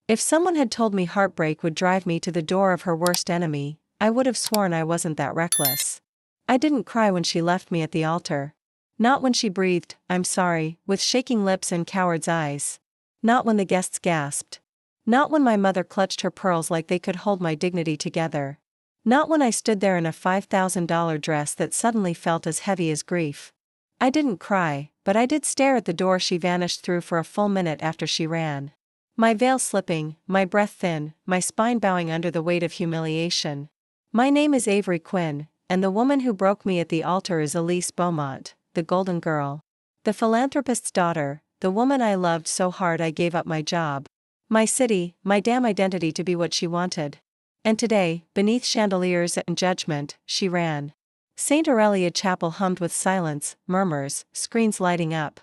If someone had told me heartbreak would drive me to the door of her worst enemy, I would have sworn I wasn't that reckless. I didn't cry when she left me at the altar. Not when she breathed, "I'm sorry," with shaking lips and coward's eyes. Not when the guests gasped. Not when my mother clutched her pearls like they could hold my dignity together. Not when I stood there in a $5,000 dress that suddenly felt as heavy as grief. I didn't cry, but I did stare at the door she vanished through for a full minute after she ran. My veil slipping, my breath thin, my spine bowing under the weight of humiliation. My name is Avery Quinn, and the woman who broke me at the altar is Elise Beaumont, the golden girl. The philanthropist's daughter, the woman I loved so hard I gave up my job, my city, my damn identity to be what she wanted. And today, beneath chandeliers and judgment, she ran. St. Aurelia Chapel hummed with silence, murmurs, screens lighting up.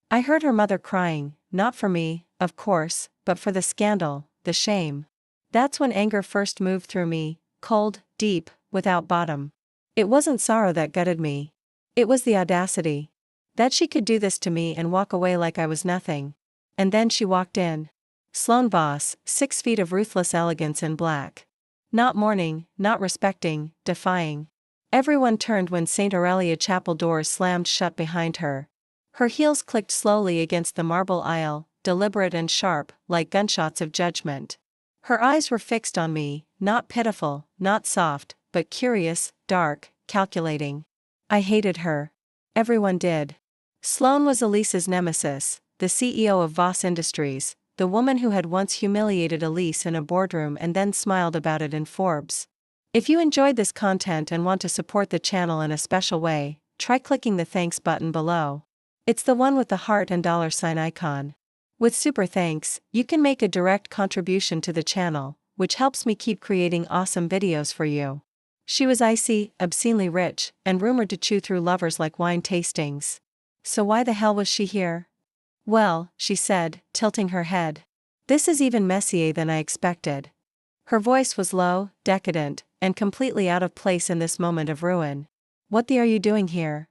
I heard her mother crying, not for me, of course, but for the scandal, the shame. That's when anger first moved through me, cold, deep, without bottom. It wasn't sorrow that gutted me. It was the audacity. That she could do this to me and walk away like I was nothing. And then she walked in. Sloane Voss, 6 feet of ruthless elegance in black. Not mourning, not respecting, defying. Everyone turned when St. Aurelia Chapel doors slammed shut behind her. Her heels clicked slowly against the marble aisle, deliberate and sharp, like gunshots of judgment. Her eyes were fixed on me, not pitiful, not soft, but curious, dark, calculating. I hated her. Everyone did. Sloane was Elise's nemesis, the CEO of Voss Industries, the woman who had once humiliated Elise in a boardroom and then smiled about it in Forbes. If you enjoyed this content and want to support the channel in a special way, try clicking the thanks button below. It's the one with the heart and $sign icon. With super thanks, you can make a direct contribution to the channel, which helps me keep creating awesome videos for you. She was icy, obscenely rich, and rumored to chew through lovers like wine tastings. So why the hell was she here? Well, she said, tilting her head. This is even messier than I expected. Her voice was low, decadent, and completely out of place in this moment of ruin. What the are you doing here?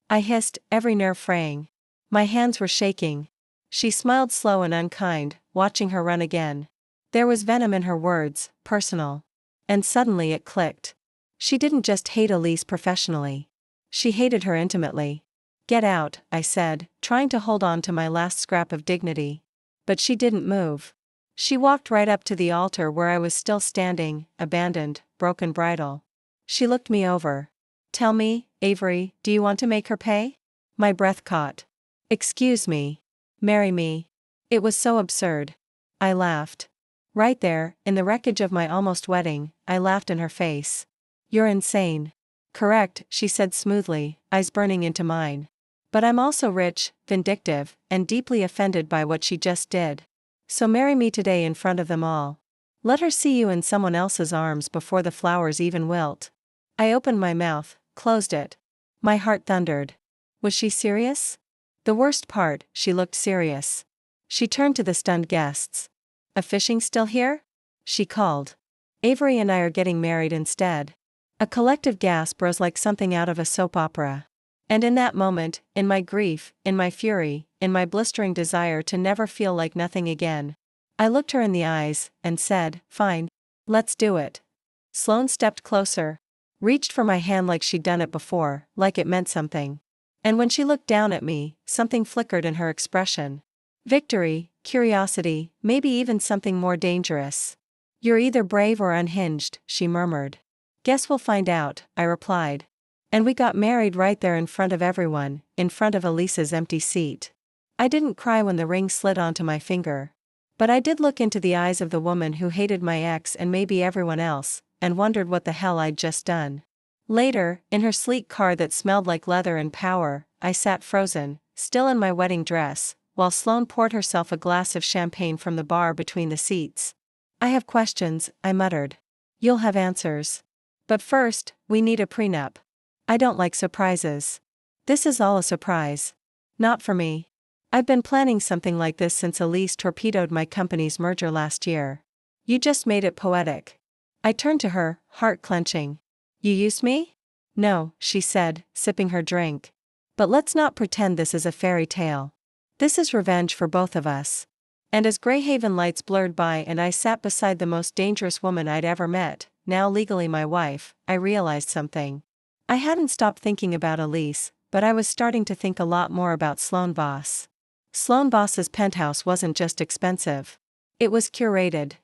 I hissed, every nerve fraying. My hands were shaking. She smiled slow and unkind, watching her run again. There was venom in her words, personal. And suddenly it clicked. She didn't just hate Elise professionally. She hated her intimately. Get out, I said, trying to hold on to my last scrap of dignity. But she didn't move. She walked right up to the altar where I was still standing, abandoned, broken bridal. She looked me over. Tell me, Avery, do you want to make her pay? My breath caught. Excuse me. Marry me. It was so absurd. I laughed. Right there, in the wreckage of my almost wedding, I laughed in her face. You're insane. Correct, she said smoothly, eyes burning into mine. But I'm also rich, vindictive, and deeply offended by what she just did. So marry me today in front of them all. Let her see you in someone else's arms before the flowers even wilt. I opened my mouth, closed it. My heart thundered. Was she serious? The worst part, she looked serious. She turned to the stunned guests. A fishing still here? She called. Avery and I are getting married instead. A collective gasp rose like something out of a soap opera. And in that moment, in my grief, in my fury, in my blistering desire to never feel like nothing again, I looked her in the eyes, and said, fine. Let's do it. Sloane stepped closer. Reached for my hand like she'd done it before, like it meant something. And when she looked down at me, something flickered in her expression. Victory, curiosity, maybe even something more dangerous. You're either brave or unhinged, she murmured. Guess we'll find out, I replied. And we got married right there in front of everyone, in front of Elise's empty seat. I didn't cry when the ring slid onto my finger. But I did look into the eyes of the woman who hated my ex and maybe everyone else, and wondered what the hell I'd just done. Later, in her sleek car that smelled like leather and power, I sat frozen, still in my wedding dress, while Sloane poured herself a glass of champagne from the bar between the seats. I have questions, I muttered. You'll have answers. But first, we need a prenup. I don't like surprises. This is all a surprise. Not for me. I've been planning something like this since Elise torpedoed my company's merger last year. You just made it poetic. I turned to her, heart clenching. You used me? No, she said, sipping her drink. But let's not pretend this is a fairy tale. This is revenge for both of us. And as Greyhaven lights blurred by and I sat beside the most dangerous woman I'd ever met, now legally my wife, I realized something. I hadn't stopped thinking about Elise, but I was starting to think a lot more about Sloan Voss. Sloan Voss's penthouse wasn't just expensive. It was curated.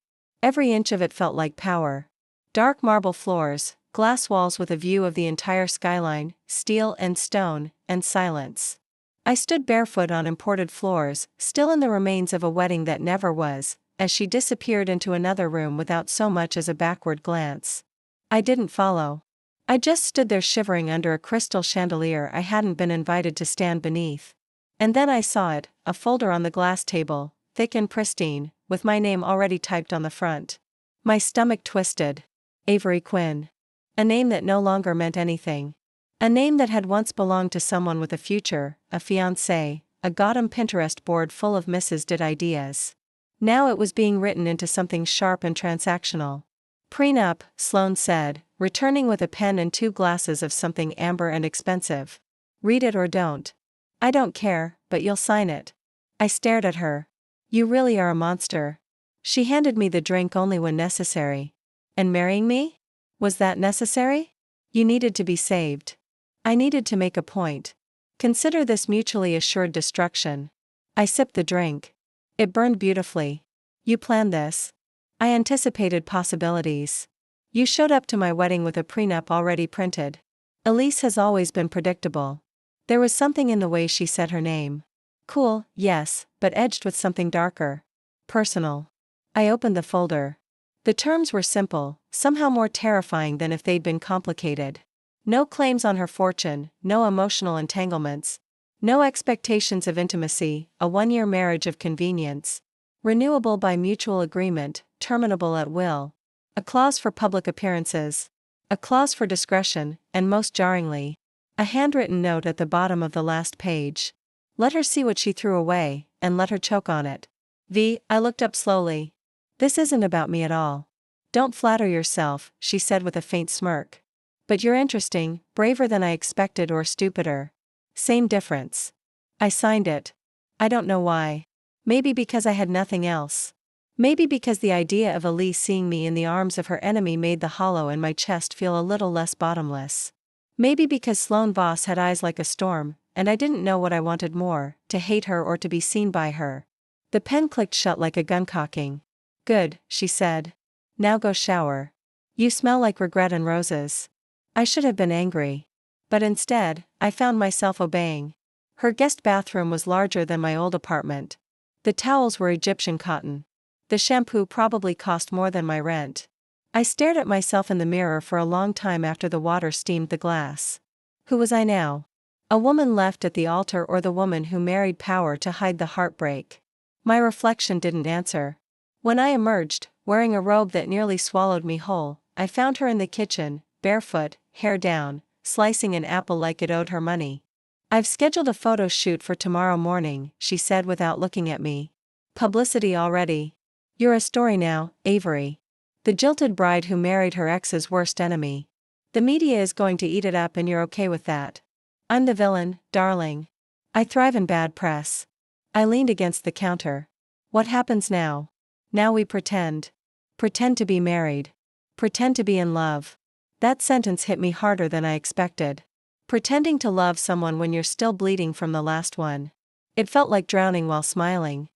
Every inch of it felt like power. Dark marble floors, glass walls with a view of the entire skyline, steel and stone, and silence. I stood barefoot on imported floors, still in the remains of a wedding that never was, as she disappeared into another room without so much as a backward glance. I didn't follow. I just stood there shivering under a crystal chandelier I hadn't been invited to stand beneath. And then I saw it, a folder on the glass table, thick and pristine, with my name already typed on the front. My stomach twisted. Avery Quinn. A name that no longer meant anything. A name that had once belonged to someone with a future, a fiancé, a Gotham Pinterest board full of Mrs. Did ideas. Now it was being written into something sharp and transactional. Prenup, Sloane said, returning with a pen and 2 glasses of something amber and expensive. Read it or don't. I don't care, but you'll sign it. I stared at her. You really are a monster. She handed me the drink only when necessary. And marrying me? Was that necessary? You needed to be saved. I needed to make a point. Consider this mutually assured destruction. I sipped the drink. It burned beautifully. You planned this. I anticipated possibilities. You showed up to my wedding with a prenup already printed. Elise has always been predictable. There was something in the way she said her name. Cool, yes, but edged with something darker. Personal. I opened the folder. The terms were simple, somehow more terrifying than if they'd been complicated. No claims on her fortune, no emotional entanglements. No expectations of intimacy, a 1-year marriage of convenience. Renewable by mutual agreement, terminable at will. A clause for public appearances. A clause for discretion, and most jarringly, a handwritten note at the bottom of the last page. Let her see what she threw away, and let her choke on it. I looked up slowly. This isn't about me at all. Don't flatter yourself, she said with a faint smirk. But you're interesting, braver than I expected or stupider. Same difference. I signed it. I don't know why. Maybe because I had nothing else. Maybe because the idea of Elise seeing me in the arms of her enemy made the hollow in my chest feel a little less bottomless. Maybe because Sloane Voss had eyes like a storm, and I didn't know what I wanted more, to hate her or to be seen by her. The pen clicked shut like a gun cocking. Good, she said. Now go shower. You smell like regret and roses. I should have been angry. But instead, I found myself obeying. Her guest bathroom was larger than my old apartment. The towels were Egyptian cotton. The shampoo probably cost more than my rent. I stared at myself in the mirror for a long time after the water steamed the glass. Who was I now? A woman left at the altar or the woman who married power to hide the heartbreak? My reflection didn't answer. When I emerged, wearing a robe that nearly swallowed me whole, I found her in the kitchen, barefoot, hair down, slicing an apple like it owed her money. I've scheduled a photo shoot for tomorrow morning, she said without looking at me. Publicity already. You're a story now, Avery. The jilted bride who married her ex's worst enemy. The media is going to eat it up and you're okay with that. I'm the villain, darling. I thrive in bad press. I leaned against the counter. What happens now? Now we pretend. Pretend to be married. Pretend to be in love. That sentence hit me harder than I expected. Pretending to love someone when you're still bleeding from the last one. It felt like drowning while smiling.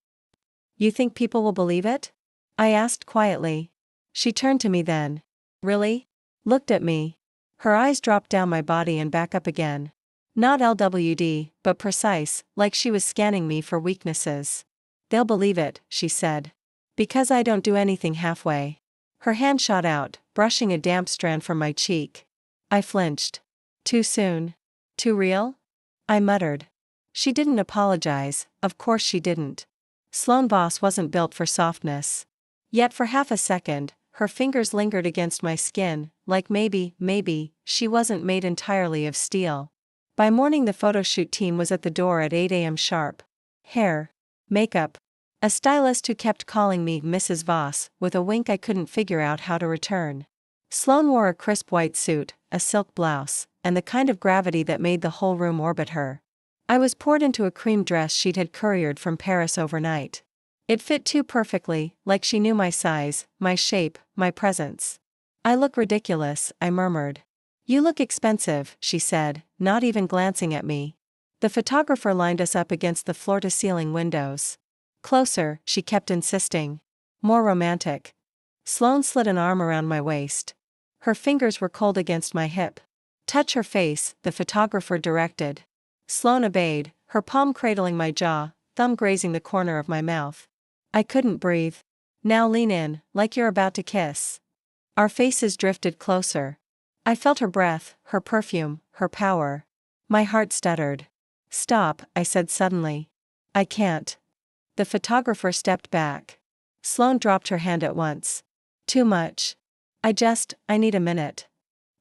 You think people will believe it? I asked quietly. She turned to me then. Really? Looked at me. Her eyes dropped down my body and back up again. Not LWD, but precise, like she was scanning me for weaknesses. They'll believe it, she said. Because I don't do anything halfway. Her hand shot out, brushing a damp strand from my cheek. I flinched. Too soon? Too real? I muttered. She didn't apologize, of course she didn't. Sloane Voss wasn't built for softness. Yet for half a second, her fingers lingered against my skin, like maybe, she wasn't made entirely of steel. By morning the photoshoot team was at the door at 8 a.m. sharp. Hair. Makeup. A stylist who kept calling me Mrs. Voss, with a wink I couldn't figure out how to return. Sloane wore a crisp white suit, a silk blouse, and the kind of gravity that made the whole room orbit her. I was poured into a cream dress she'd had couriered from Paris overnight. It fit too perfectly, like she knew my size, my shape, my presence. I look ridiculous, I murmured. You look expensive, she said, not even glancing at me. The photographer lined us up against the floor-to-ceiling windows. Closer, she kept insisting. More romantic. Sloane slid an arm around my waist. Her fingers were cold against my hip. Touch her face, the photographer directed. Sloane obeyed, her palm cradling my jaw, thumb grazing the corner of my mouth. I couldn't breathe. Now lean in, like you're about to kiss. Our faces drifted closer. I felt her breath, her perfume, her power. My heart stuttered. Stop, I said suddenly. I can't. The photographer stepped back. Sloane dropped her hand at once. Too much. I need a minute.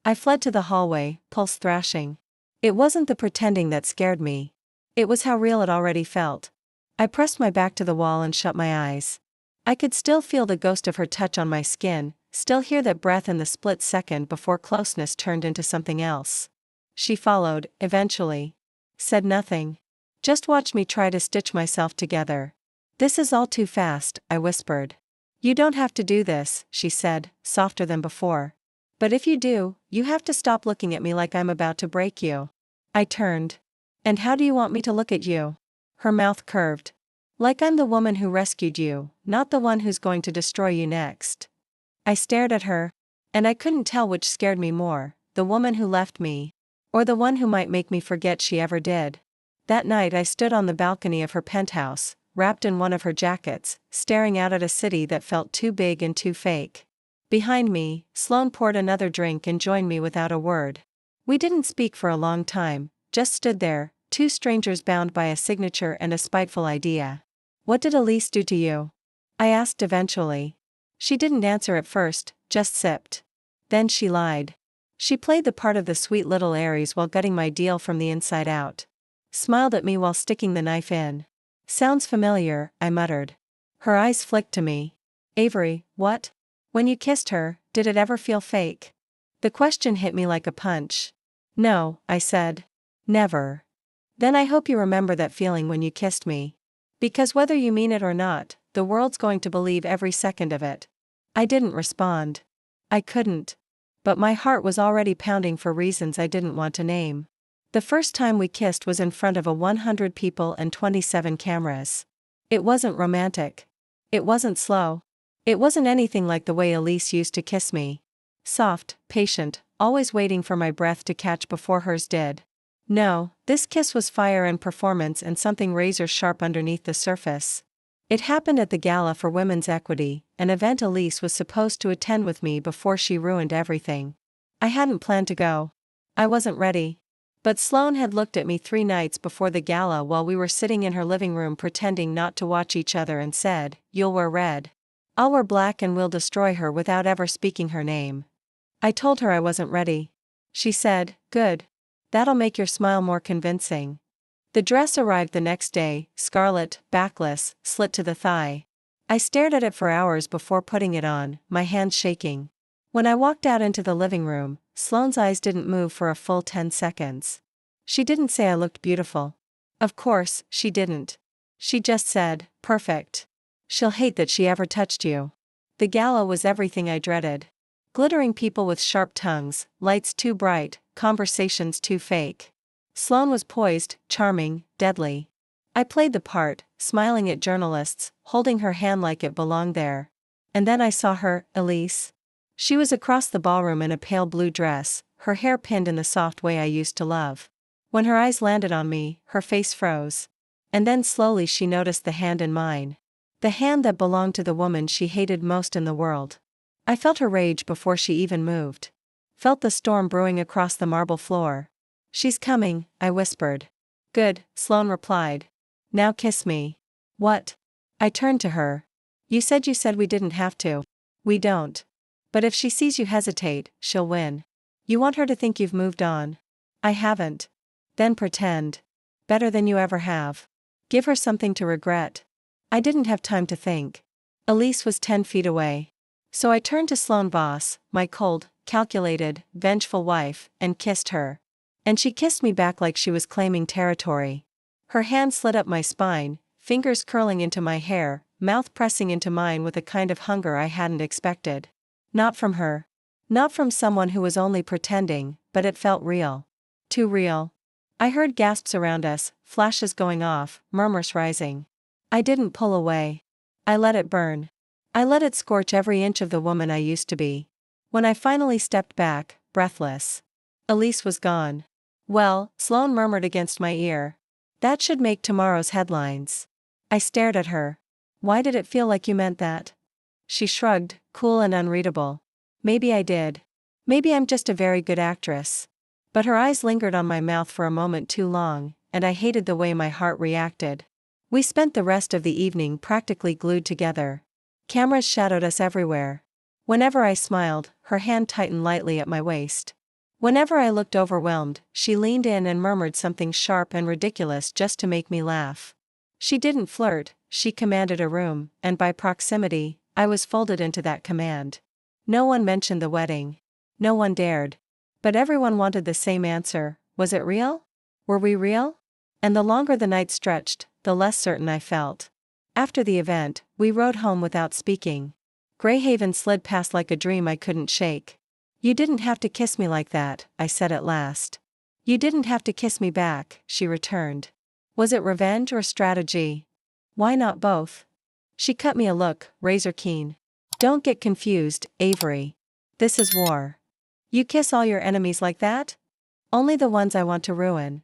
I fled to the hallway, pulse thrashing. It wasn't the pretending that scared me. It was how real it already felt. I pressed my back to the wall and shut my eyes. I could still feel the ghost of her touch on my skin, still hear that breath in the split second before closeness turned into something else. She followed, eventually. Said nothing. Just watched me try to stitch myself together. This is all too fast, I whispered. You don't have to do this, she said, softer than before. But if you do, you have to stop looking at me like I'm about to break you. I turned. And how do you want me to look at you? Her mouth curved. Like I'm the woman who rescued you, not the one who's going to destroy you next. I stared at her. And I couldn't tell which scared me more, the woman who left me, or the one who might make me forget she ever did. That night I stood on the balcony of her penthouse, wrapped in one of her jackets, staring out at a city that felt too big and too fake. Behind me, Sloane poured another drink and joined me without a word. We didn't speak for a long time, just stood there, two strangers bound by a signature and a spiteful idea. What did Elise do to you? I asked eventually. She didn't answer at first, just sipped. Then she lied. She played the part of the sweet little Aries while gutting my deal from the inside out. Smiled at me while sticking the knife in. Sounds familiar, I muttered. Her eyes flicked to me. Avery, what? When you kissed her, did it ever feel fake? The question hit me like a punch. No, I said. Never. Then I hope you remember that feeling when you kissed me. Because whether you mean it or not, the world's going to believe every second of it. I didn't respond. I couldn't. But my heart was already pounding for reasons I didn't want to name. The first time we kissed was in front of 100 people and 27 cameras. It wasn't romantic. It wasn't slow. It wasn't anything like the way Elise used to kiss me. Soft, patient, always waiting for my breath to catch before hers did. No, this kiss was fire and performance and something razor sharp underneath the surface. It happened at the Gala for Women's Equity, an event Elise was supposed to attend with me before she ruined everything. I hadn't planned to go. I wasn't ready. But Sloane had looked at me 3 nights before the gala while we were sitting in her living room pretending not to watch each other and said, "You'll wear red. I'll wear black and we'll destroy her," without ever speaking her name. I told her I wasn't ready. She said, "Good. That'll make your smile more convincing." The dress arrived the next day, scarlet, backless, slit to the thigh. I stared at it for hours before putting it on, my hands shaking. When I walked out into the living room, Sloane's eyes didn't move for a full 10 seconds. She didn't say I looked beautiful. Of course, she didn't. She just said, "Perfect. She'll hate that she ever touched you." The gala was everything I dreaded. Glittering people with sharp tongues, lights too bright, conversations too fake. Sloane was poised, charming, deadly. I played the part, smiling at journalists, holding her hand like it belonged there. And then I saw her, Elise. She was across the ballroom in a pale blue dress, her hair pinned in the soft way I used to love. When her eyes landed on me, her face froze. And then slowly she noticed the hand in mine. The hand that belonged to the woman she hated most in the world. I felt her rage before she even moved. Felt the storm brewing across the marble floor. "She's coming," I whispered. "Good," Sloane replied. "Now kiss me." "What?" I turned to her. You said we didn't have to." "We don't. But if she sees you hesitate, she'll win. You want her to think you've moved on." "I haven't." "Then pretend. Better than you ever have. Give her something to regret." I didn't have time to think. Elise was 10 feet away. So I turned to Sloane Voss, my cold, calculated, vengeful wife, and kissed her. And she kissed me back like she was claiming territory. Her hand slid up my spine, fingers curling into my hair, mouth pressing into mine with a kind of hunger I hadn't expected. Not from her. Not from someone who was only pretending, but it felt real. Too real. I heard gasps around us, flashes going off, murmurs rising. I didn't pull away. I let it burn. I let it scorch every inch of the woman I used to be. When I finally stepped back, breathless, Elise was gone. Well, Sloane murmured against my ear. That should make tomorrow's headlines. I stared at her. Why did it feel like you meant that? She shrugged, cool and unreadable. Maybe I did. Maybe I'm just a very good actress. But her eyes lingered on my mouth for a moment too long, and I hated the way my heart reacted. We spent the rest of the evening practically glued together. Cameras shadowed us everywhere. Whenever I smiled, her hand tightened lightly at my waist. Whenever I looked overwhelmed, she leaned in and murmured something sharp and ridiculous just to make me laugh. She didn't flirt, she commanded a room, and by proximity, I was folded into that command. No one mentioned the wedding. No one dared. But everyone wanted the same answer: was it real? Were we real? And the longer the night stretched, the less certain I felt. After the event, we rode home without speaking. Greyhaven slid past like a dream I couldn't shake. You didn't have to kiss me like that, I said at last. You didn't have to kiss me back, she returned. Was it revenge or strategy? Why not both? She cut me a look, razor keen. Don't get confused, Avery. This is war. You kiss all your enemies like that? Only the ones I want to ruin.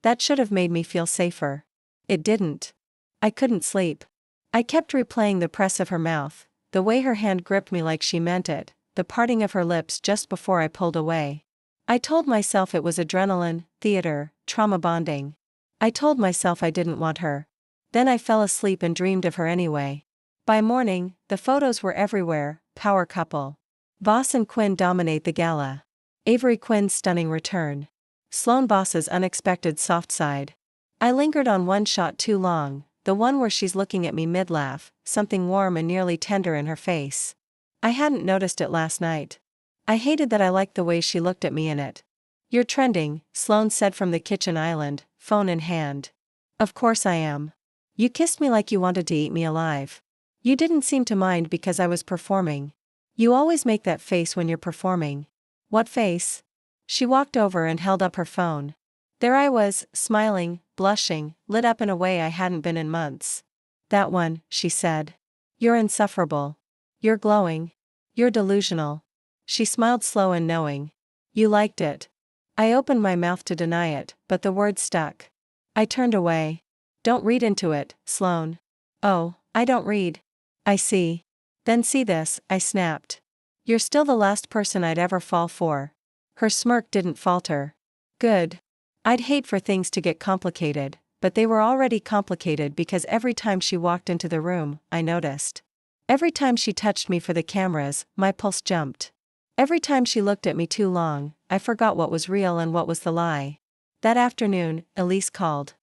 That should have made me feel safer. It didn't. I couldn't sleep. I kept replaying the press of her mouth, the way her hand gripped me like she meant it, the parting of her lips just before I pulled away. I told myself it was adrenaline, theater, trauma bonding. I told myself I didn't want her. Then I fell asleep and dreamed of her anyway. By morning, the photos were everywhere: power couple. Voss and Quinn dominate the gala. Avery Quinn's stunning return. Sloane Voss's unexpected soft side. I lingered on one shot too long, the one where she's looking at me mid-laugh, something warm and nearly tender in her face. I hadn't noticed it last night. I hated that I liked the way she looked at me in it. You're trending, Sloane said from the kitchen island, phone in hand. Of course I am. You kissed me like you wanted to eat me alive. You didn't seem to mind because I was performing. You always make that face when you're performing. What face? She walked over and held up her phone. There I was, smiling, blushing, lit up in a way I hadn't been in months. That one, she said. You're insufferable. You're glowing. You're delusional. She smiled slow and knowing. You liked it. I opened my mouth to deny it, but the words stuck. I turned away. Don't read into it, Sloane. Oh, I don't read. I see. Then see this, I snapped. You're still the last person I'd ever fall for. Her smirk didn't falter. Good. I'd hate for things to get complicated, but they were already complicated because every time she walked into the room, I noticed. Every time she touched me for the cameras, my pulse jumped. Every time she looked at me too long, I forgot what was real and what was the lie. That afternoon, Elise called.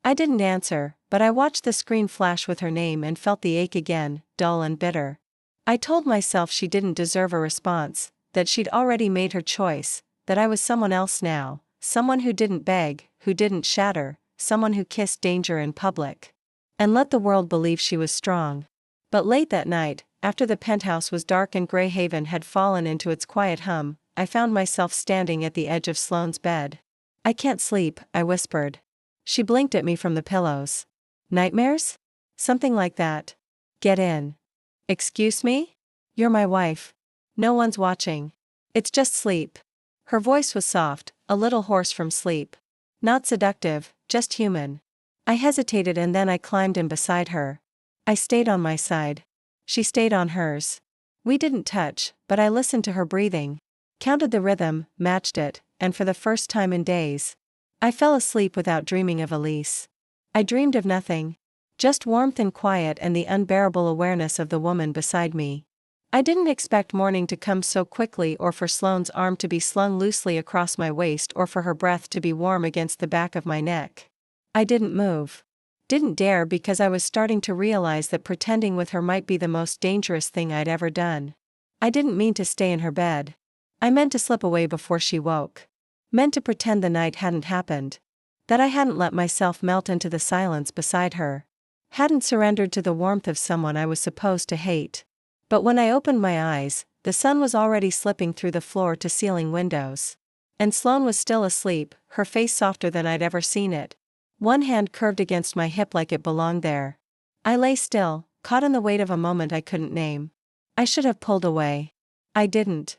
I didn't answer, but I watched the screen flash with her name and felt the ache again, dull and bitter. I told myself she didn't deserve a response, that she'd already made her choice, that I was someone else now, someone who didn't beg, who didn't shatter, someone who kissed danger in public. And let the world believe she was strong. But late that night, after the penthouse was dark and Greyhaven had fallen into its quiet hum, I found myself standing at the edge of Sloane's bed. I can't sleep, I whispered. She blinked at me from the pillows. Nightmares? Something like that. Get in. Excuse me? You're my wife. No one's watching. It's just sleep. Her voice was soft, a little hoarse from sleep. Not seductive, just human. I hesitated and then I climbed in beside her. I stayed on my side. She stayed on hers. We didn't touch, but I listened to her breathing. Counted the rhythm, matched it, and for the first time in days, I fell asleep without dreaming of Elise. I dreamed of nothing. Just warmth and quiet and the unbearable awareness of the woman beside me. I didn't expect morning to come so quickly or for Sloane's arm to be slung loosely across my waist or for her breath to be warm against the back of my neck. I didn't move. Didn't dare because I was starting to realize that pretending with her might be the most dangerous thing I'd ever done. I didn't mean to stay in her bed. I meant to slip away before she woke. Meant to pretend the night hadn't happened. That I hadn't let myself melt into the silence beside her. Hadn't surrendered to the warmth of someone I was supposed to hate. But when I opened my eyes, the sun was already slipping through the floor-to-ceiling windows. And Sloane was still asleep, her face softer than I'd ever seen it. One hand curved against my hip like it belonged there. I lay still, caught in the weight of a moment I couldn't name. I should have pulled away. I didn't.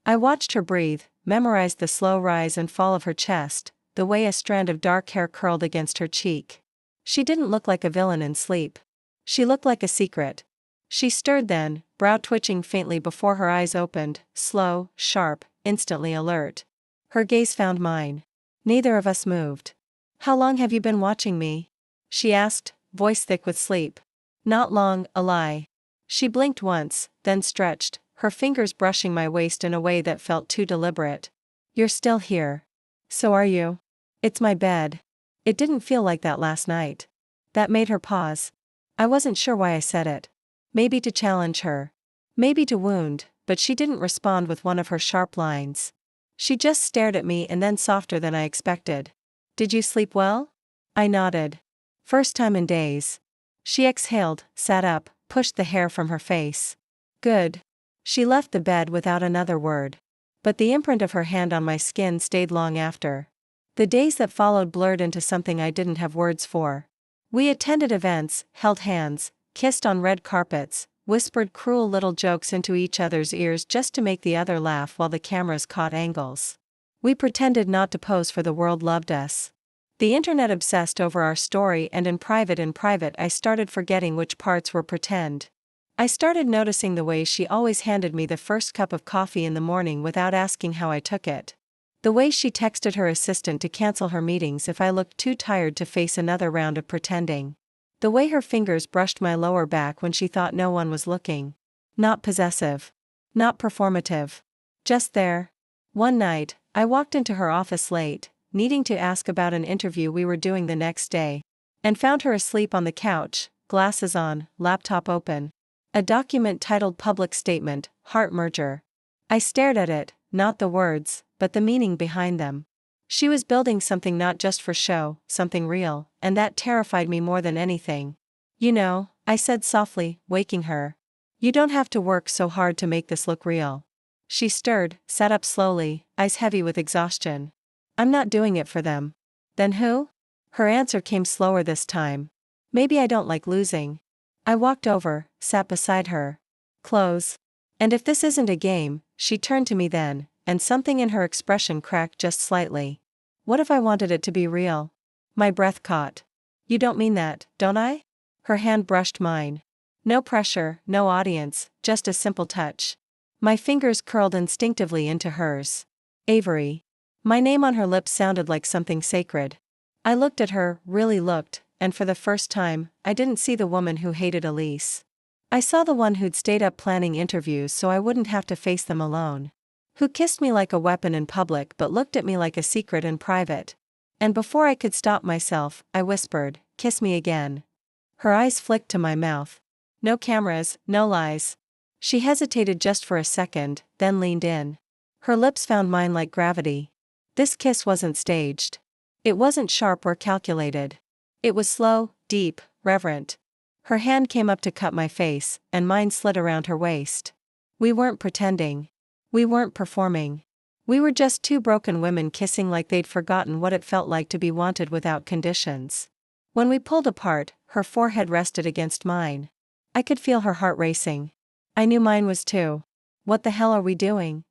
I watched her breathe, memorized the slow rise and fall of her chest, the way a strand of dark hair curled against her cheek. She didn't look like a villain in sleep. She looked like a secret. She stirred then, brow twitching faintly before her eyes opened, slow, sharp, instantly alert. Her gaze found mine. Neither of us moved. "How long have you been watching me?" she asked, voice thick with sleep. "Not long, a lie." She blinked once, then stretched, her fingers brushing my waist in a way that felt too deliberate. "You're still here. So are you. It's my bed. It didn't feel like that last night." That made her pause. I wasn't sure why I said it. Maybe to challenge her. Maybe to wound, but she didn't respond with one of her sharp lines. She just stared at me and then softer than I expected. "Did you sleep well?" I nodded. "First time in days." She exhaled, sat up, pushed the hair from her face. "Good." She left the bed without another word. But the imprint of her hand on my skin stayed long after. The days that followed blurred into something I didn't have words for. We attended events, held hands, kissed on red carpets, whispered cruel little jokes into each other's ears just to make the other laugh while the cameras caught angles. We pretended not to pose for the world loved us. The internet obsessed over our story, and in private I started forgetting which parts were pretend. I started noticing the way she always handed me the first cup of coffee in the morning without asking how I took it. The way she texted her assistant to cancel her meetings if I looked too tired to face another round of pretending. The way her fingers brushed my lower back when she thought no one was looking. Not possessive. Not performative. Just there. One night, I walked into her office late, needing to ask about an interview we were doing the next day, and found her asleep on the couch, glasses on, laptop open. A document titled Public Statement, Heart Merger. I stared at it, not the words, but the meaning behind them. She was building something not just for show, something real, and that terrified me more than anything. "You know," I said softly, waking her. "You don't have to work so hard to make this look real." She stirred, sat up slowly, eyes heavy with exhaustion. "I'm not doing it for them." "Then who?" Her answer came slower this time. "Maybe I don't like losing." I walked over, sat beside her. "Close. And if this isn't a game," she turned to me then, and something in her expression cracked just slightly. "What if I wanted it to be real?" My breath caught. "You don't mean that, don't I?" Her hand brushed mine. No pressure, no audience, just a simple touch. My fingers curled instinctively into hers. "Avery." My name on her lips sounded like something sacred. I looked at her, really looked, and for the first time, I didn't see the woman who hated Elise. I saw the one who'd stayed up planning interviews so I wouldn't have to face them alone. Who kissed me like a weapon in public but looked at me like a secret in private. And before I could stop myself, I whispered, "Kiss me again." Her eyes flicked to my mouth. No cameras, no lies. She hesitated just for a second, then leaned in. Her lips found mine like gravity. This kiss wasn't staged. It wasn't sharp or calculated. It was slow, deep, reverent. Her hand came up to cup my face, and mine slid around her waist. We weren't pretending. We weren't performing. We were just two broken women kissing like they'd forgotten what it felt like to be wanted without conditions. When we pulled apart, her forehead rested against mine. I could feel her heart racing. I knew mine was too. "What the hell are we doing?"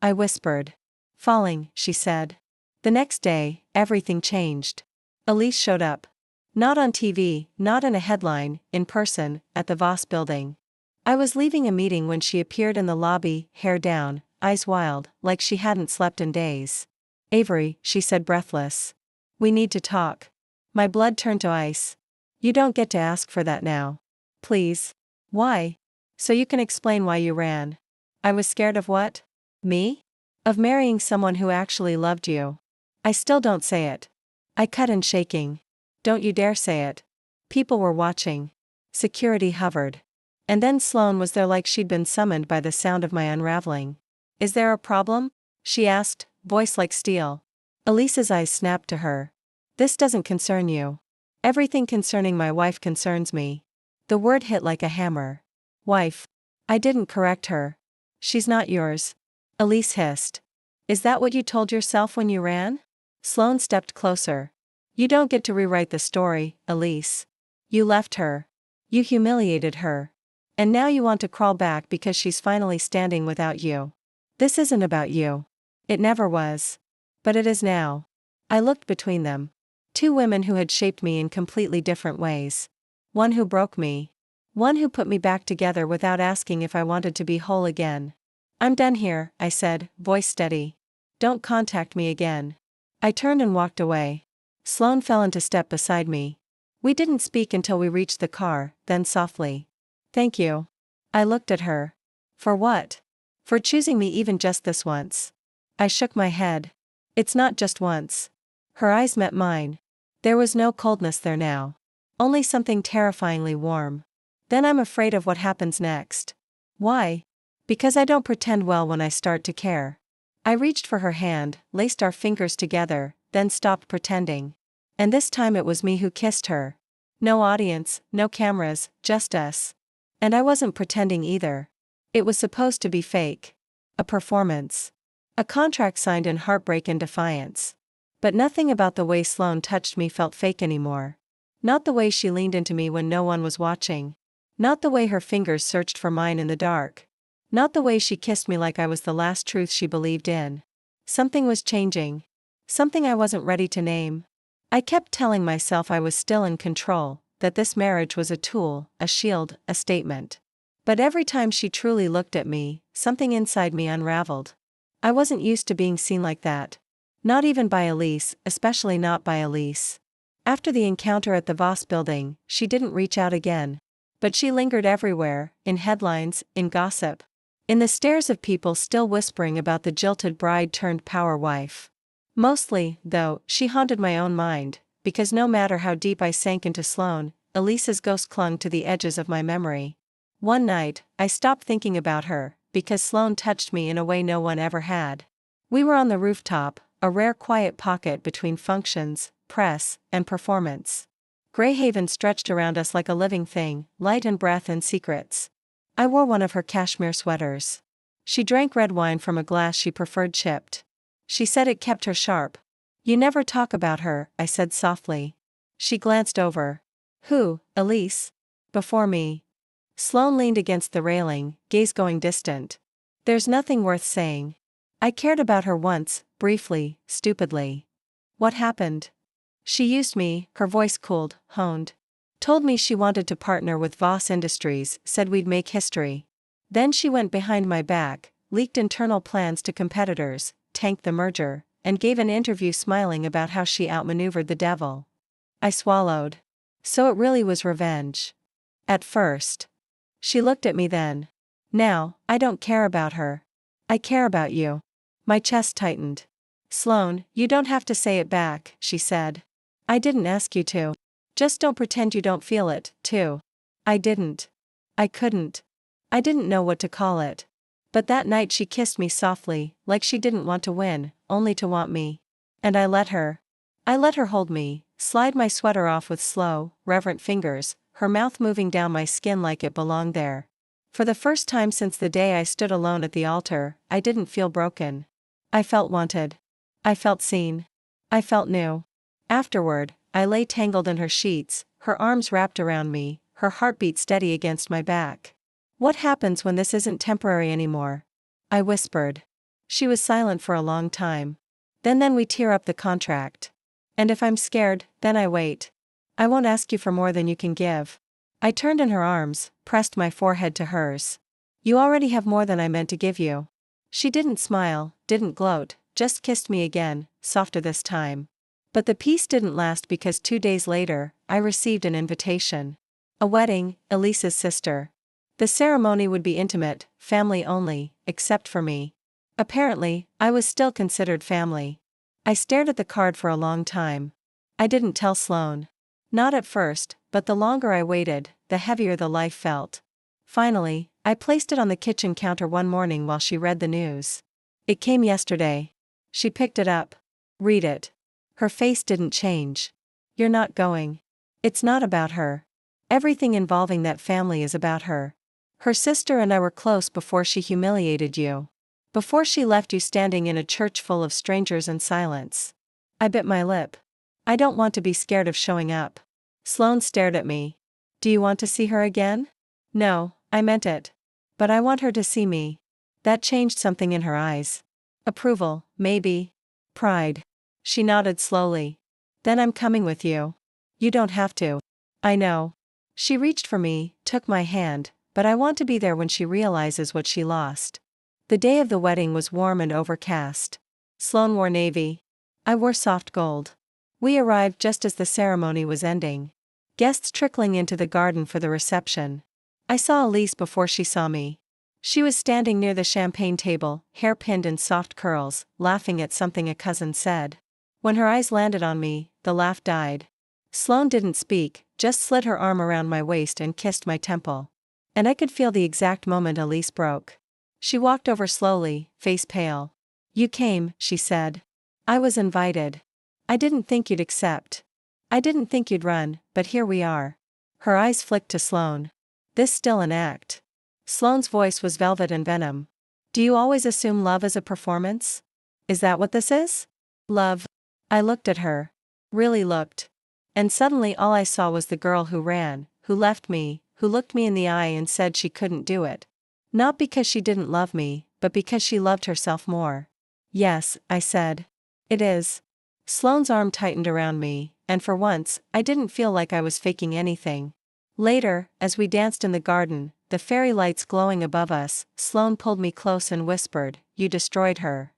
I whispered. "Falling," she said. The next day, everything changed. Elise showed up. Not on TV, not in a headline, in person, at the Voss building. I was leaving a meeting when she appeared in the lobby, hair down, eyes wild, like she hadn't slept in days. "Avery," she said breathless. "We need to talk." My blood turned to ice. "You don't get to ask for that now. Please." "Why?" "So you can explain why you ran." I was scared of what? Me? Of marrying someone who actually loved you. I still don't say it. I cut in shaking. "Don't you dare say it." People were watching. Security hovered. And then Sloane was there like she'd been summoned by the sound of my unraveling. "Is there a problem?" she asked, voice like steel. Elise's eyes snapped to her. "This doesn't concern you." Everything concerning my wife concerns me. The word hit like a hammer. Wife. I didn't correct her. She's not yours. Elise hissed. Is that what you told yourself when you ran? Sloane stepped closer. You don't get to rewrite the story, Elise. You left her. You humiliated her. And now you want to crawl back because she's finally standing without you. This isn't about you. It never was. But it is now. I looked between them. Two women who had shaped me in completely different ways. One who broke me. One who put me back together without asking if I wanted to be whole again. I'm done here, I said, voice steady. Don't contact me again. I turned and walked away. Sloane fell into step beside me. We didn't speak until we reached the car, then softly. Thank you. I looked at her. For what? For choosing me even just this once. I shook my head. It's not just once. Her eyes met mine. There was no coldness there now. Only something terrifyingly warm. Then I'm afraid of what happens next. Why? Because I don't pretend well when I start to care. I reached for her hand, laced our fingers together, then stopped pretending. And this time it was me who kissed her. No audience, no cameras, just us. And I wasn't pretending either. It was supposed to be fake. A performance. A contract signed in heartbreak and defiance. But nothing about the way Sloane touched me felt fake anymore. Not the way she leaned into me when no one was watching. Not the way her fingers searched for mine in the dark. Not the way she kissed me like I was the last truth she believed in. Something was changing. Something I wasn't ready to name. I kept telling myself I was still in control, that this marriage was a tool, a shield, a statement. But every time she truly looked at me, something inside me unraveled. I wasn't used to being seen like that. Not even by Elise, especially not by Elise. After the encounter at the Voss building, she didn't reach out again. But she lingered everywhere, in headlines, in gossip. In the stares of people still whispering about the jilted bride turned power wife. Mostly, though, she haunted my own mind, because no matter how deep I sank into Sloane, Elise's ghost clung to the edges of my memory. One night, I stopped thinking about her, because Sloane touched me in a way no one ever had. We were on the rooftop, a rare quiet pocket between functions, press, and performance. Greyhaven stretched around us like a living thing, light and breath and secrets. I wore one of her cashmere sweaters. She drank red wine from a glass she preferred chipped. She said it kept her sharp. You never talk about her, I said softly. She glanced over. Who, Elise? Before me. Sloane leaned against the railing, gaze going distant. There's nothing worth saying. I cared about her once, briefly, stupidly. What happened? She used me, her voice cooled, honed. Told me she wanted to partner with Voss Industries, said we'd make history. Then she went behind my back, leaked internal plans to competitors, tanked the merger, and gave an interview smiling about how she outmaneuvered the devil. I swallowed. So it really was revenge. At first. She looked at me then. Now, I don't care about her. I care about you. My chest tightened. Sloane, you don't have to say it back, she said. I didn't ask you to. Just don't pretend you don't feel it, too. I didn't. I couldn't. I didn't know what to call it. But that night she kissed me softly, like she didn't want to win, only to want me. And I let her. I let her hold me, slide my sweater off with slow, reverent fingers, her mouth moving down my skin like it belonged there. For the first time since the day I stood alone at the altar, I didn't feel broken. I felt wanted. I felt seen. I felt new. Afterward, I lay tangled in her sheets, her arms wrapped around me, her heartbeat steady against my back. What happens when this isn't temporary anymore? I whispered. She was silent for a long time. Then we tear up the contract. And if I'm scared, then I wait. I won't ask you for more than you can give. I turned in her arms, pressed my forehead to hers. You already have more than I meant to give you. She didn't smile, didn't gloat, just kissed me again, softer this time. But the peace didn't last because 2 days later, I received an invitation. A wedding, Elise's sister. The ceremony would be intimate, family only, except for me. Apparently, I was still considered family. I stared at the card for a long time. I didn't tell Sloane. Not at first, but the longer I waited, the heavier the life felt. Finally, I placed it on the kitchen counter one morning while she read the news. It came yesterday. She picked it up. Read it. Her face didn't change. You're not going. It's not about her. Everything involving that family is about her. Her sister and I were close before she humiliated you. Before she left you standing in a church full of strangers and silence. I bit my lip. I don't want to be scared of showing up. Sloane stared at me. Do you want to see her again? No, I meant it. But I want her to see me. That changed something in her eyes. Approval, maybe. Pride. She nodded slowly. Then I'm coming with you. You don't have to. I know. She reached for me, took my hand, but I want to be there when she realizes what she lost. The day of the wedding was warm and overcast. Sloane wore navy. I wore soft gold. We arrived just as the ceremony was ending. Guests trickling into the garden for the reception. I saw Elise before she saw me. She was standing near the champagne table, hair pinned in soft curls, laughing at something a cousin said. When her eyes landed on me, the laugh died. Sloane didn't speak, just slid her arm around my waist and kissed my temple. And I could feel the exact moment Elise broke. She walked over slowly, face pale. You came, she said. I was invited. I didn't think you'd accept. I didn't think you'd run, but here we are. Her eyes flicked to Sloane. This still an act. Sloane's voice was velvet and venom. Do you always assume love is a performance? Is that what this is? Love. I looked at her. Really looked. And suddenly all I saw was the girl who ran, who left me, who looked me in the eye and said she couldn't do it. Not because she didn't love me, but because she loved herself more. Yes, I said. It is. Sloane's arm tightened around me, and for once, I didn't feel like I was faking anything. Later, as we danced in the garden, the fairy lights glowing above us, Sloane pulled me close and whispered, You destroyed her.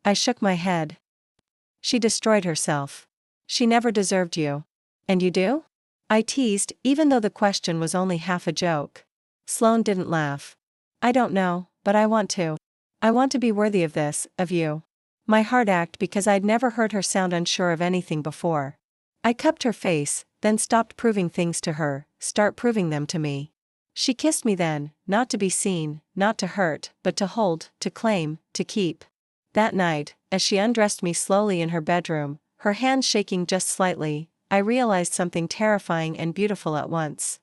I shook my head. She destroyed herself. She never deserved you. And you do? I teased, even though the question was only half a joke. Sloane didn't laugh. I don't know, but I want to. I want to be worthy of this, of you. My heart ached because I'd never heard her sound unsure of anything before. I cupped her face, then stopped proving things to her, start proving them to me. She kissed me then, not to be seen, not to hurt, but to hold, to claim, to keep. That night, as she undressed me slowly in her bedroom, her hands shaking just slightly, I realized something terrifying and beautiful at once.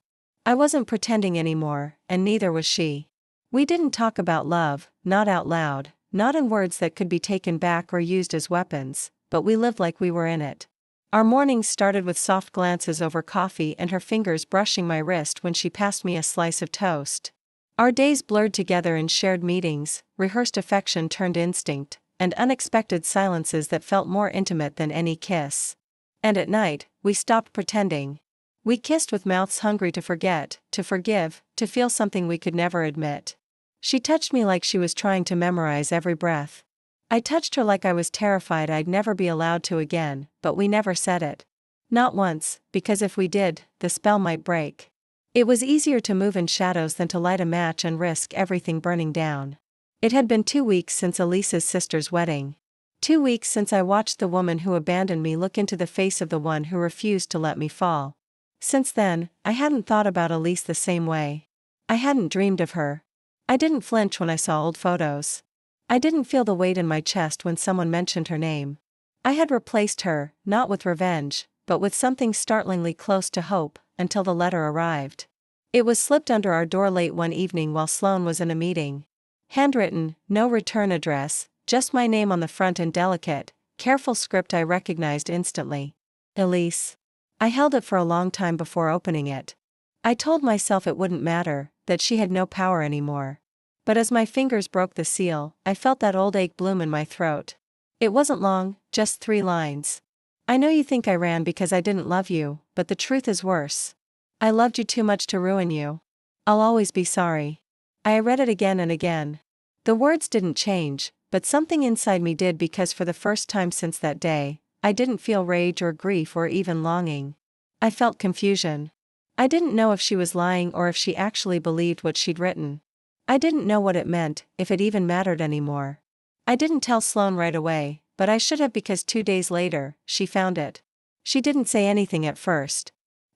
I wasn't pretending anymore, and neither was she. We didn't talk about love, not out loud, not in words that could be taken back or used as weapons, but we lived like we were in it. Our mornings started with soft glances over coffee and her fingers brushing my wrist when she passed me a slice of toast. Our days blurred together in shared meetings, rehearsed affection turned instinct, and unexpected silences that felt more intimate than any kiss. And at night, we stopped pretending. We kissed with mouths hungry to forget, to forgive, to feel something we could never admit. She touched me like she was trying to memorize every breath. I touched her like I was terrified I'd never be allowed to again, but we never said it. Not once, because if we did, the spell might break. It was easier to move in shadows than to light a match and risk everything burning down. It had been 2 weeks since Elise's sister's wedding. 2 weeks since I watched the woman who abandoned me look into the face of the one who refused to let me fall. Since then, I hadn't thought about Elise the same way. I hadn't dreamed of her. I didn't flinch when I saw old photos. I didn't feel the weight in my chest when someone mentioned her name. I had replaced her, not with revenge, but with something startlingly close to hope, until the letter arrived. It was slipped under our door late one evening while Sloane was in a meeting. Handwritten, no return address, just my name on the front in delicate, careful script I recognized instantly. Elise. I held it for a long time before opening it. I told myself it wouldn't matter, that she had no power anymore. But as my fingers broke the seal, I felt that old ache bloom in my throat. It wasn't long, just 3 lines. I know you think I ran because I didn't love you, but the truth is worse. I loved you too much to ruin you. I'll always be sorry. I read it again and again. The words didn't change, but something inside me did because for the first time since that day, I didn't feel rage or grief or even longing. I felt confusion. I didn't know if she was lying or if she actually believed what she'd written. I didn't know what it meant, if it even mattered anymore. I didn't tell Sloane right away, but I should have because 2 days later, she found it. She didn't say anything at first.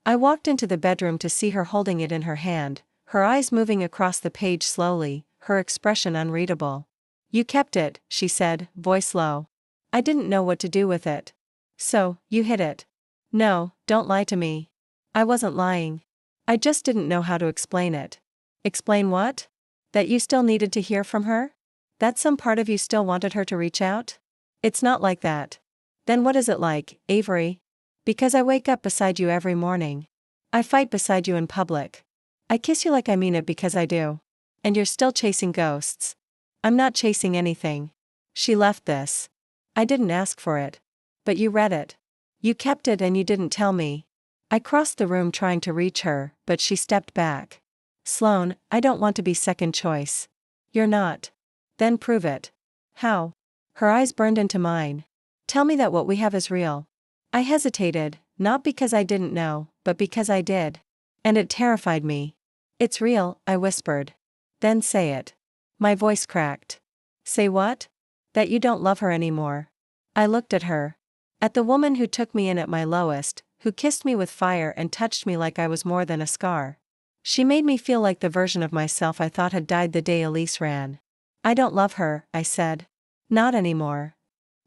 I walked into the bedroom to see her holding it in her hand, her eyes moving across the page slowly, her expression unreadable. You kept it, she said, voice low. I didn't know what to do with it. So, you hid it. No, don't lie to me. I wasn't lying. I just didn't know how to explain it. Explain what? That you still needed to hear from her? That some part of you still wanted her to reach out? It's not like that. Then what is it like, Avery? Because I wake up beside you every morning. I fight beside you in public. I kiss you like I mean it because I do. And you're still chasing ghosts. I'm not chasing anything. She left this. I didn't ask for it. But you read it. You kept it and you didn't tell me. I crossed the room trying to reach her, but she stepped back. Sloane, I don't want to be second choice. You're not. Then prove it. How? Her eyes burned into mine. Tell me that what we have is real. I hesitated, not because I didn't know, but because I did. And it terrified me. It's real, I whispered. Then say it. My voice cracked. Say what? That you don't love her anymore. I looked at her. At the woman who took me in at my lowest, who kissed me with fire and touched me like I was more than a scar. She made me feel like the version of myself I thought had died the day Elise ran. I don't love her, I said. Not anymore.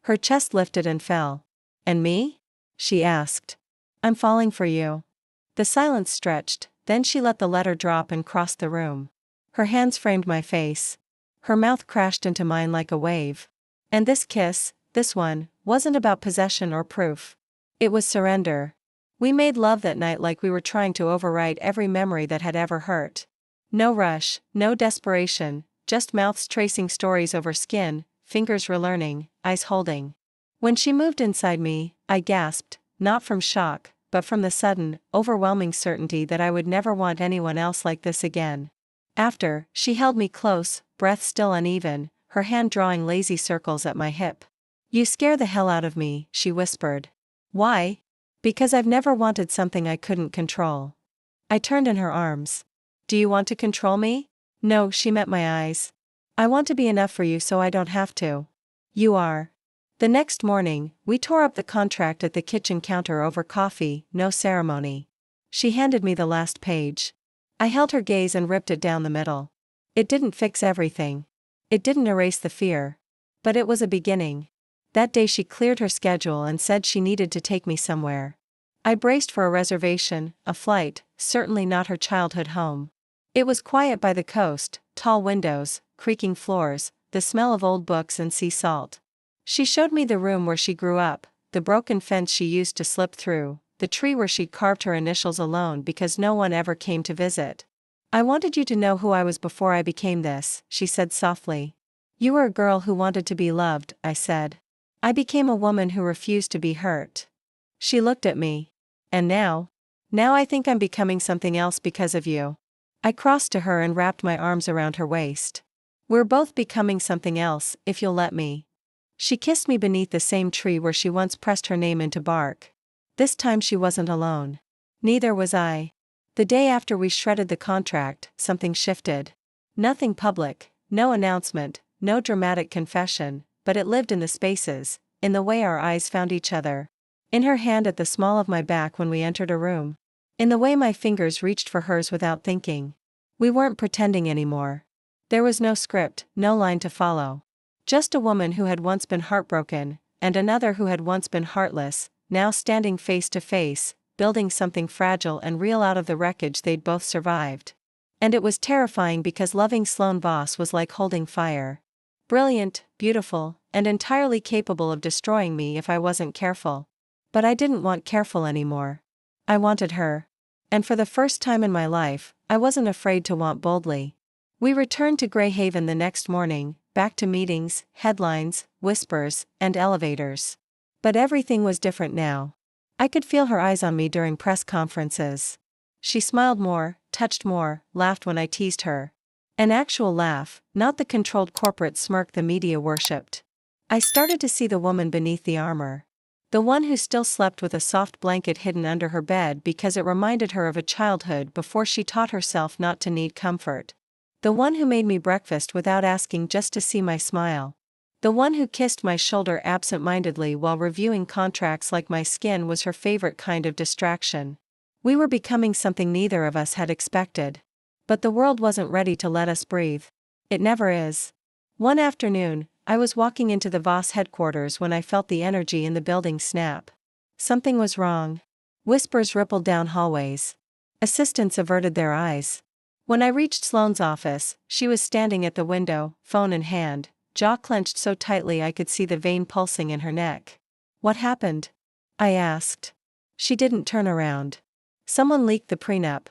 Her chest lifted and fell. And me? She asked. I'm falling for you. The silence stretched, then she let the letter drop and crossed the room. Her hands framed my face. Her mouth crashed into mine like a wave. And this kiss, this one, wasn't about possession or proof. It was surrender. We made love that night like we were trying to overwrite every memory that had ever hurt. No rush, no desperation, just mouths tracing stories over skin, fingers relearning, eyes holding. When she moved inside me, I gasped, not from shock, but from the sudden, overwhelming certainty that I would never want anyone else like this again. After, she held me close, breath still uneven, her hand drawing lazy circles at my hip. You scare the hell out of me, she whispered. Why? Because I've never wanted something I couldn't control. I turned in her arms. Do you want to control me? No, she met my eyes. I want to be enough for you so I don't have to. You are. The next morning, we tore up the contract at the kitchen counter over coffee, no ceremony. She handed me the last page. I held her gaze and ripped it down the middle. It didn't fix everything. It didn't erase the fear. But it was a beginning. That day she cleared her schedule and said she needed to take me somewhere. I braced for a reservation, a flight, certainly not her childhood home. It was quiet by the coast, tall windows, creaking floors, the smell of old books and sea salt. She showed me the room where she grew up, the broken fence she used to slip through, the tree where she'd carved her initials alone because no one ever came to visit. I wanted you to know who I was before I became this, she said softly. You were a girl who wanted to be loved, I said. I became a woman who refused to be hurt. She looked at me. And now? Now I think I'm becoming something else because of you. I crossed to her and wrapped my arms around her waist. We're both becoming something else, if you'll let me. She kissed me beneath the same tree where she once pressed her name into bark. This time she wasn't alone. Neither was I. The day after we shredded the contract, something shifted. Nothing public, no announcement, no dramatic confession, but it lived in the spaces, in the way our eyes found each other. In her hand at the small of my back when we entered a room. In the way my fingers reached for hers without thinking. We weren't pretending anymore. There was no script, no line to follow. Just a woman who had once been heartbroken, and another who had once been heartless, now standing face to face, building something fragile and real out of the wreckage they'd both survived. And it was terrifying because loving Sloane Voss was like holding fire. Brilliant, beautiful, and entirely capable of destroying me if I wasn't careful. But I didn't want careful anymore. I wanted her. And for the first time in my life, I wasn't afraid to want boldly. We returned to Grey Haven the next morning, back to meetings, headlines, whispers, and elevators. But everything was different now. I could feel her eyes on me during press conferences. She smiled more, touched more, laughed when I teased her. An actual laugh, not the controlled corporate smirk the media worshipped. I started to see the woman beneath the armor. The one who still slept with a soft blanket hidden under her bed because it reminded her of a childhood before she taught herself not to need comfort. The one who made me breakfast without asking just to see my smile. The one who kissed my shoulder absent-mindedly while reviewing contracts like my skin was her favorite kind of distraction. We were becoming something neither of us had expected. But the world wasn't ready to let us breathe. It never is. One afternoon, I was walking into the Voss headquarters when I felt the energy in the building snap. Something was wrong. Whispers rippled down hallways. Assistants averted their eyes. When I reached Sloane's office, she was standing at the window, phone in hand, jaw clenched so tightly I could see the vein pulsing in her neck. "What happened?" I asked. She didn't turn around. "Someone leaked the prenup."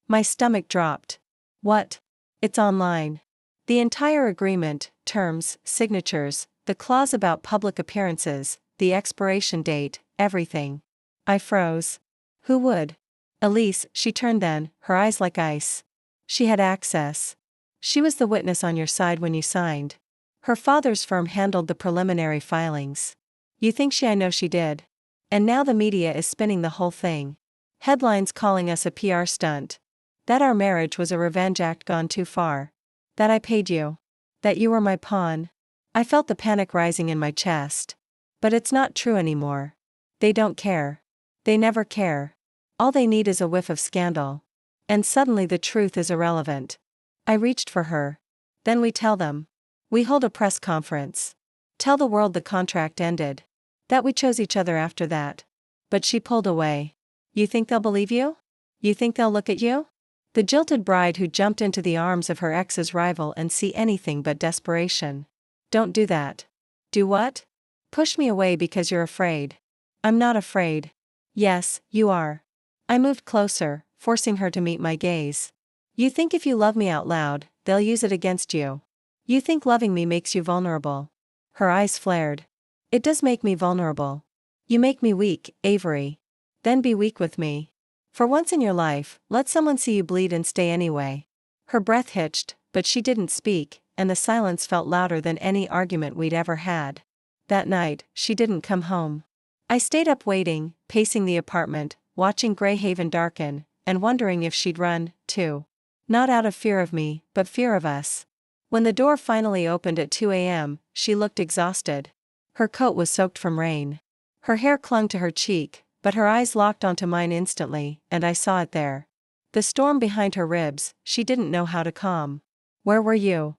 My stomach dropped. "What?" "It's online. The entire agreement, terms, signatures, the clause about public appearances, the expiration date, everything." I froze. "Who would?" "Elise," she turned then, her eyes like ice. "She had access. She was the witness on your side when you signed. Her father's firm handled the preliminary filings. You think I know she did. And now the media is spinning the whole thing. Headlines calling us a PR stunt. That our marriage was a revenge act gone too far. That I paid you. That you were my pawn." I felt the panic rising in my chest. But it's not true anymore. They don't care. They never care. All they need is a whiff of scandal. And suddenly the truth is irrelevant. I reached for her. "Then we tell them. We hold a press conference. Tell the world the contract ended. That we chose each other after that." But she pulled away. "You think they'll believe you? You think they'll look at you?" The jilted bride who jumped into the arms of her ex's rival and see anything but desperation. "Don't do that." "Do what?" "Push me away because you're afraid." "I'm not afraid." "Yes, you are." I moved closer, forcing her to meet my gaze. "You think if you love me out loud, they'll use it against you. You think loving me makes you vulnerable." Her eyes flared. "It does make me vulnerable. You make me weak, Avery. Then be weak with me. For once in your life, let someone see you bleed and stay anyway." Her breath hitched, but she didn't speak, and the silence felt louder than any argument we'd ever had. That night, she didn't come home. I stayed up waiting, pacing the apartment, watching Greyhaven darken, and wondering if she'd run, too. Not out of fear of me, but fear of us. When the door finally opened at 2 a.m., she looked exhausted. Her coat was soaked from rain. Her hair clung to her cheek, but her eyes locked onto mine instantly, and I saw it there. The storm behind her ribs, she didn't know how to calm. "Where were you?"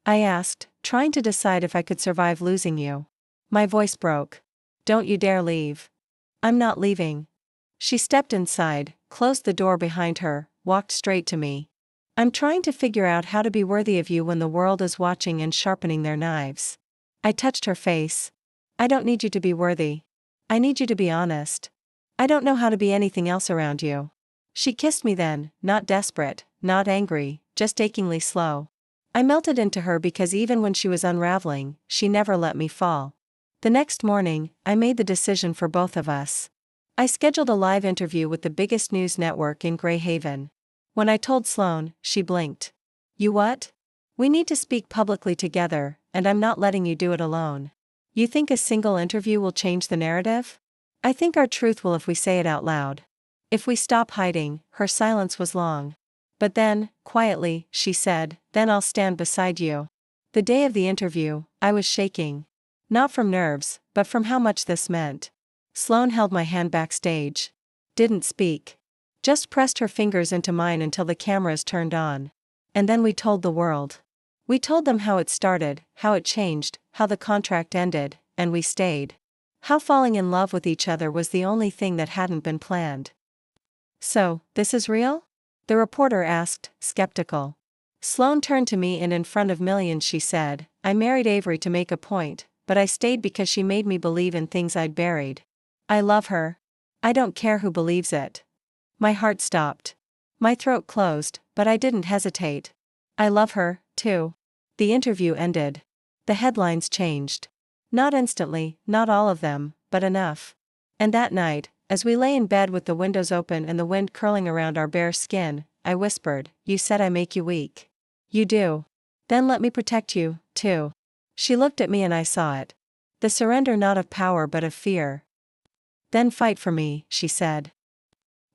I asked, trying to decide if I could survive losing you. My voice broke. "Don't you dare leave." "I'm not leaving." She stepped inside, closed the door behind her, walked straight to me. "I'm trying to figure out how to be worthy of you when the world is watching and sharpening their knives." I touched her face. "I don't need you to be worthy. I need you to be honest. I don't know how to be anything else around you." She kissed me then, not desperate, not angry, just achingly slow. I melted into her because even when she was unraveling, she never let me fall. The next morning, I made the decision for both of us. I scheduled a live interview with the biggest news network in Greyhaven. When I told Sloane, she blinked. "You what?" "We need to speak publicly together, and I'm not letting you do it alone." "You think a single interview will change the narrative?" "I think our truth will if we say it out loud. If we stop hiding." Her silence was long. "But then," quietly, she said, "then I'll stand beside you." The day of the interview, I was shaking. Not from nerves, but from how much this meant. Sloane held my hand backstage. Didn't speak. Just pressed her fingers into mine until the cameras turned on. And then we told the world. We told them how it started, how it changed, how the contract ended, and we stayed. How falling in love with each other was the only thing that hadn't been planned. "So, this is real?" the reporter asked, skeptical. Sloane turned to me and in front of millions she said, "I married Avery to make a point, but I stayed because she made me believe in things I'd buried. I love her. I don't care who believes it." My heart stopped. My throat closed, but I didn't hesitate. I love her, too. The interview ended. The headlines changed. Not instantly, not all of them, but enough. And that night, as we lay in bed with the windows open and the wind curling around our bare skin, I whispered, "You said I make you weak. You do. Then let me protect you, too." She looked at me and I saw it. The surrender not of power but of fear. "Then fight for me," she said.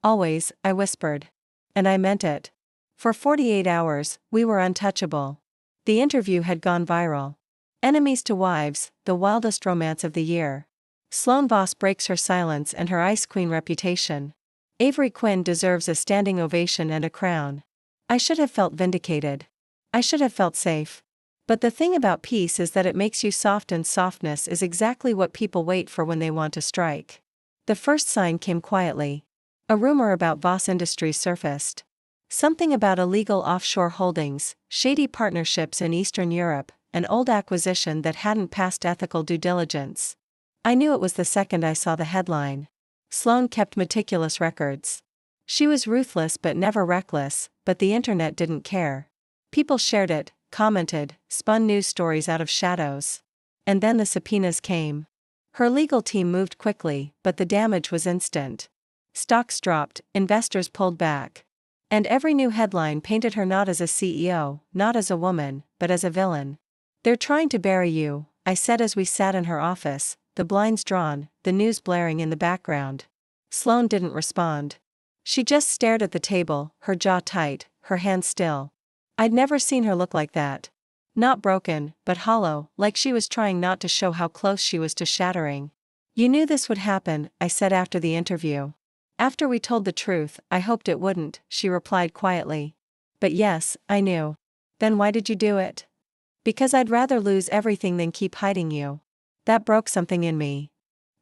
"Always," I whispered. And I meant it. For 48 hours, we were untouchable. The interview had gone viral. Enemies to wives, the wildest romance of the year. Sloane Voss breaks her silence and her Ice Queen reputation. Avery Quinn deserves a standing ovation and a crown. I should have felt vindicated. I should have felt safe. But the thing about peace is that it makes you soft, and softness is exactly what people wait for when they want to strike. The first sign came quietly. A rumor about Voss Industries surfaced. Something about illegal offshore holdings, shady partnerships in Eastern Europe, an old acquisition that hadn't passed ethical due diligence. I knew it was the second I saw the headline. Sloane kept meticulous records. She was ruthless but never reckless, but the internet didn't care. People shared it, commented, spun news stories out of shadows. And then the subpoenas came. Her legal team moved quickly, but the damage was instant. Stocks dropped, investors pulled back. And every new headline painted her not as a CEO, not as a woman, but as a villain. "They're trying to bury you," I said as we sat in her office, the blinds drawn, the news blaring in the background. Sloane didn't respond. She just stared at the table, her jaw tight, her hands still. I'd never seen her look like that. Not broken, but hollow, like she was trying not to show how close she was to shattering. "You knew this would happen," I said after the interview. "After we told the truth, I hoped it wouldn't," she replied quietly. "But yes, I knew." "Then why did you do it?" "Because I'd rather lose everything than keep hiding you." That broke something in me.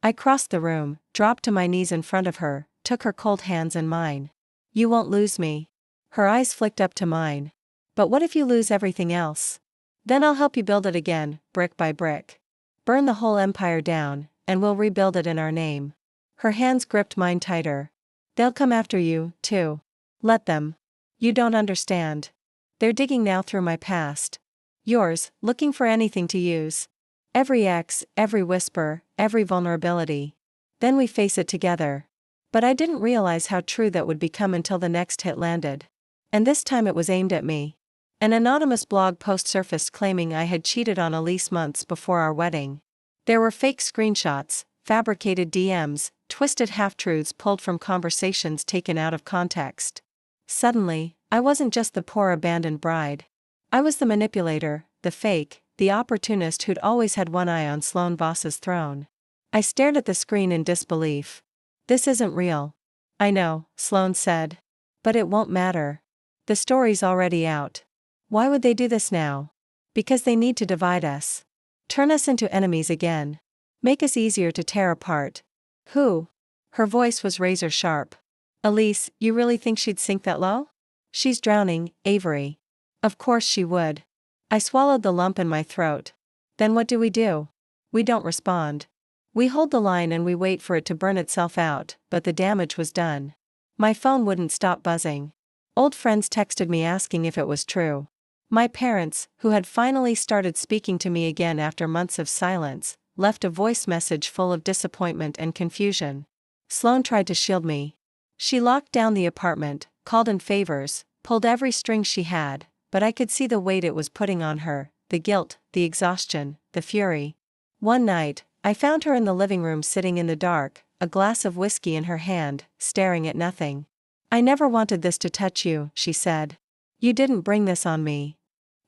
I crossed the room, dropped to my knees in front of her, took her cold hands in mine. "You won't lose me." Her eyes flicked up to mine. "But what if you lose everything else?" "Then I'll help you build it again, brick by brick. Burn the whole empire down, and we'll rebuild it in our name." Her hands gripped mine tighter. "They'll come after you, too. Let them. You don't understand. They're digging now through my past. Yours, looking for anything to use. Every ex, every whisper, every vulnerability. Then we face it together." But I didn't realize how true that would become until the next hit landed. And this time it was aimed at me. An anonymous blog post surfaced claiming I had cheated on Elise months before our wedding. There were fake screenshots, fabricated DMs, twisted half-truths pulled from conversations taken out of context. Suddenly, I wasn't just the poor abandoned bride. I was the manipulator, the fake, the opportunist who'd always had one eye on Sloane Voss's throne. I stared at the screen in disbelief. "This isn't real." "I know," Sloane said. "But it won't matter. The story's already out." "Why would they do this now?" "Because they need to divide us. Turn us into enemies again. Make us easier to tear apart." "Who?" Her voice was razor sharp. "Elise, you really think she'd sink that low?" "She's drowning, Avery." "Of course she would." I swallowed the lump in my throat. "Then what do? We don't respond. We hold the line and we wait for it to burn itself out," but the damage was done. My phone wouldn't stop buzzing. Old friends texted me asking if it was true. My parents, who had finally started speaking to me again after months of silence, left a voice message full of disappointment and confusion. Sloane tried to shield me. She locked down the apartment, called in favors, pulled every string she had, but I could see the weight it was putting on her, the guilt, the exhaustion, the fury. One night, I found her in the living room sitting in the dark, a glass of whiskey in her hand, staring at nothing. "I never wanted this to touch you," she said. "You didn't bring this on me."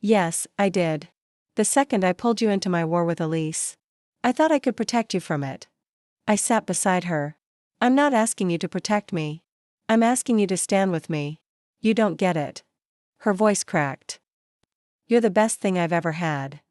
"Yes, I did. The second I pulled you into my war with Elise. I thought I could protect you from it." I sat beside her. "I'm not asking you to protect me. I'm asking you to stand with me. You don't get it." Her voice cracked. "You're the best thing I've ever had.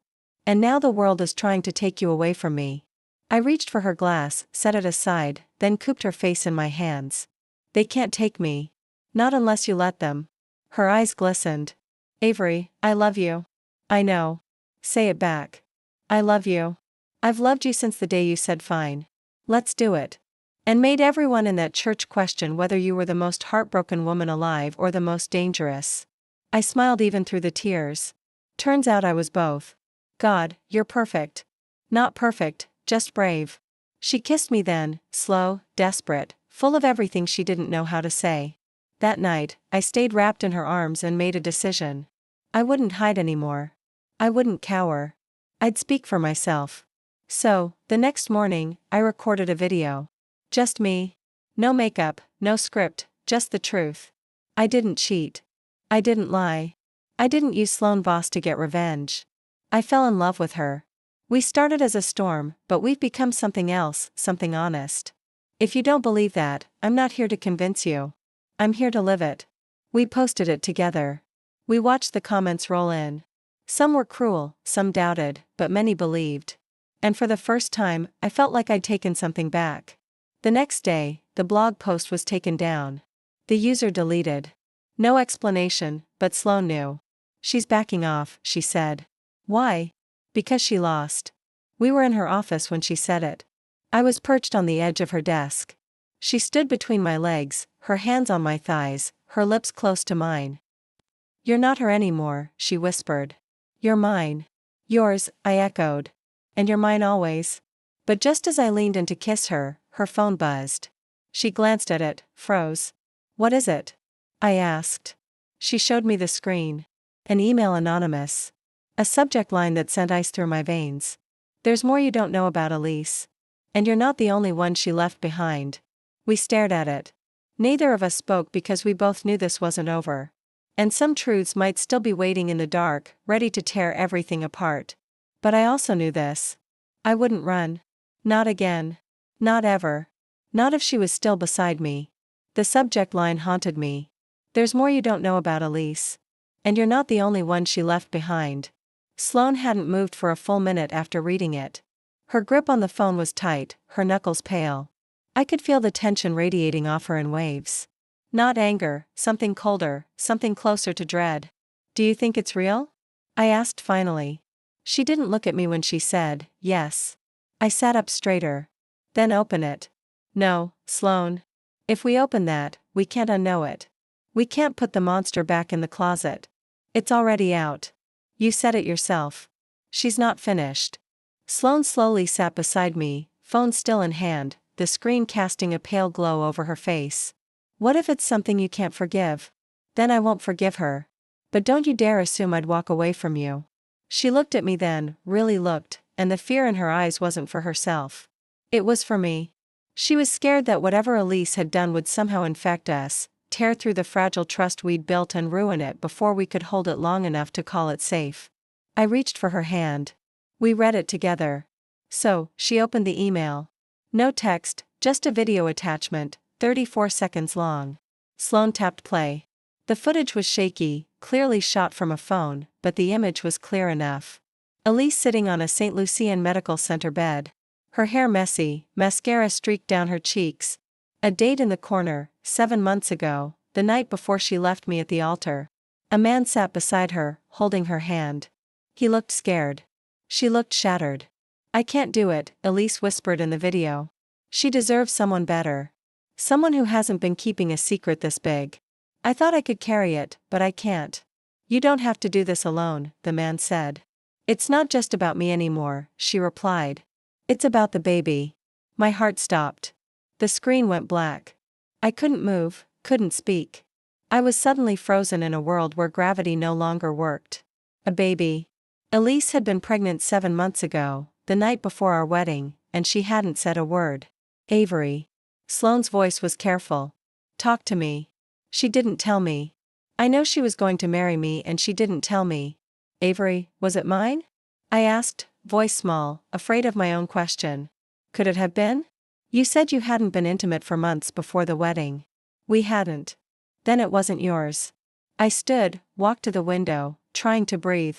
And now the world is trying to take you away from me." I reached for her glass, set it aside, then cooped her face in my hands. "They can't take me. Not unless you let them." Her eyes glistened. "Avery, I love you." "I know. Say it back." "I love you. I've loved you since the day you said fine. Let's do it." And made everyone in that church question whether you were the most heartbroken woman alive or the most dangerous. I smiled even through the tears. Turns out I was both. "God, you're perfect." "Not perfect, just brave." She kissed me then, slow, desperate, full of everything she didn't know how to say. That night, I stayed wrapped in her arms and made a decision. I wouldn't hide anymore. I wouldn't cower. I'd speak for myself. So, the next morning, I recorded a video. Just me. No makeup, no script, just the truth. I didn't cheat. I didn't lie. I didn't use Sloane Voss to get revenge. I fell in love with her. We started as a storm, but we've become something else, something honest. If you don't believe that, I'm not here to convince you. I'm here to live it. We posted it together. We watched the comments roll in. Some were cruel, some doubted, but many believed. And for the first time, I felt like I'd taken something back. The next day, the blog post was taken down. The user deleted. No explanation, but Sloane knew. She's backing off, she said. Why? Because she lost. We were in her office when she said it. I was perched on the edge of her desk. She stood between my legs, her hands on my thighs, her lips close to mine. You're not her anymore, she whispered. You're mine. Yours, I echoed. And you're mine always. But just as I leaned in to kiss her, her phone buzzed. She glanced at it, froze. What is it? I asked. She showed me the screen. An email, anonymous. A subject line that sent ice through my veins. There's more you don't know about Elise. And you're not the only one she left behind. We stared at it. Neither of us spoke because we both knew this wasn't over. And some truths might still be waiting in the dark, ready to tear everything apart. But I also knew this. I wouldn't run. Not again. Not ever. Not if she was still beside me. The subject line haunted me. There's more you don't know about Elise. And you're not the only one she left behind. Sloane hadn't moved for a full minute after reading it. Her grip on the phone was tight, her knuckles pale. I could feel the tension radiating off her in waves. Not anger, something colder, something closer to dread. Do you think it's real? I asked finally. She didn't look at me when she said, yes. I sat up straighter. Then open it. No, Sloane. If we open that, we can't unknow it. We can't put the monster back in the closet. It's already out. You said it yourself. She's not finished. Sloane slowly sat beside me, phone still in hand, the screen casting a pale glow over her face. What if it's something you can't forgive? Then I won't forgive her. But don't you dare assume I'd walk away from you. She looked at me then, really looked, and the fear in her eyes wasn't for herself. It was for me. She was scared that whatever Elise had done would somehow infect us, tear through the fragile trust we'd built and ruin it before we could hold it long enough to call it safe. I reached for her hand. We read it together. So, she opened the email. No text, just a video attachment, 34 seconds long. Sloane tapped play. The footage was shaky, clearly shot from a phone, but the image was clear enough. Elise sitting on a St. Lucian Medical Center bed. Her hair messy, mascara streaked down her cheeks. A date in the corner, 7 months ago, the night before she left me at the altar. A man sat beside her, holding her hand. He looked scared. She looked shattered. I can't do it, Elise whispered in the video. She deserves someone better. Someone who hasn't been keeping a secret this big. I thought I could carry it, but I can't. You don't have to do this alone, the man said. It's not just about me anymore, she replied. It's about the baby. My heart stopped. The screen went black. I couldn't move, couldn't speak. I was suddenly frozen in a world where gravity no longer worked. A baby. Elise had been pregnant 7 months ago, the night before our wedding, and she hadn't said a word. Avery. Sloane's voice was careful. Talk to me. She didn't tell me. I know she was going to marry me and she didn't tell me. Avery, was it mine? I asked, voice small, afraid of my own question. Could it have been? You said you hadn't been intimate for months before the wedding. We hadn't. Then it wasn't yours. I stood, walked to the window, trying to breathe.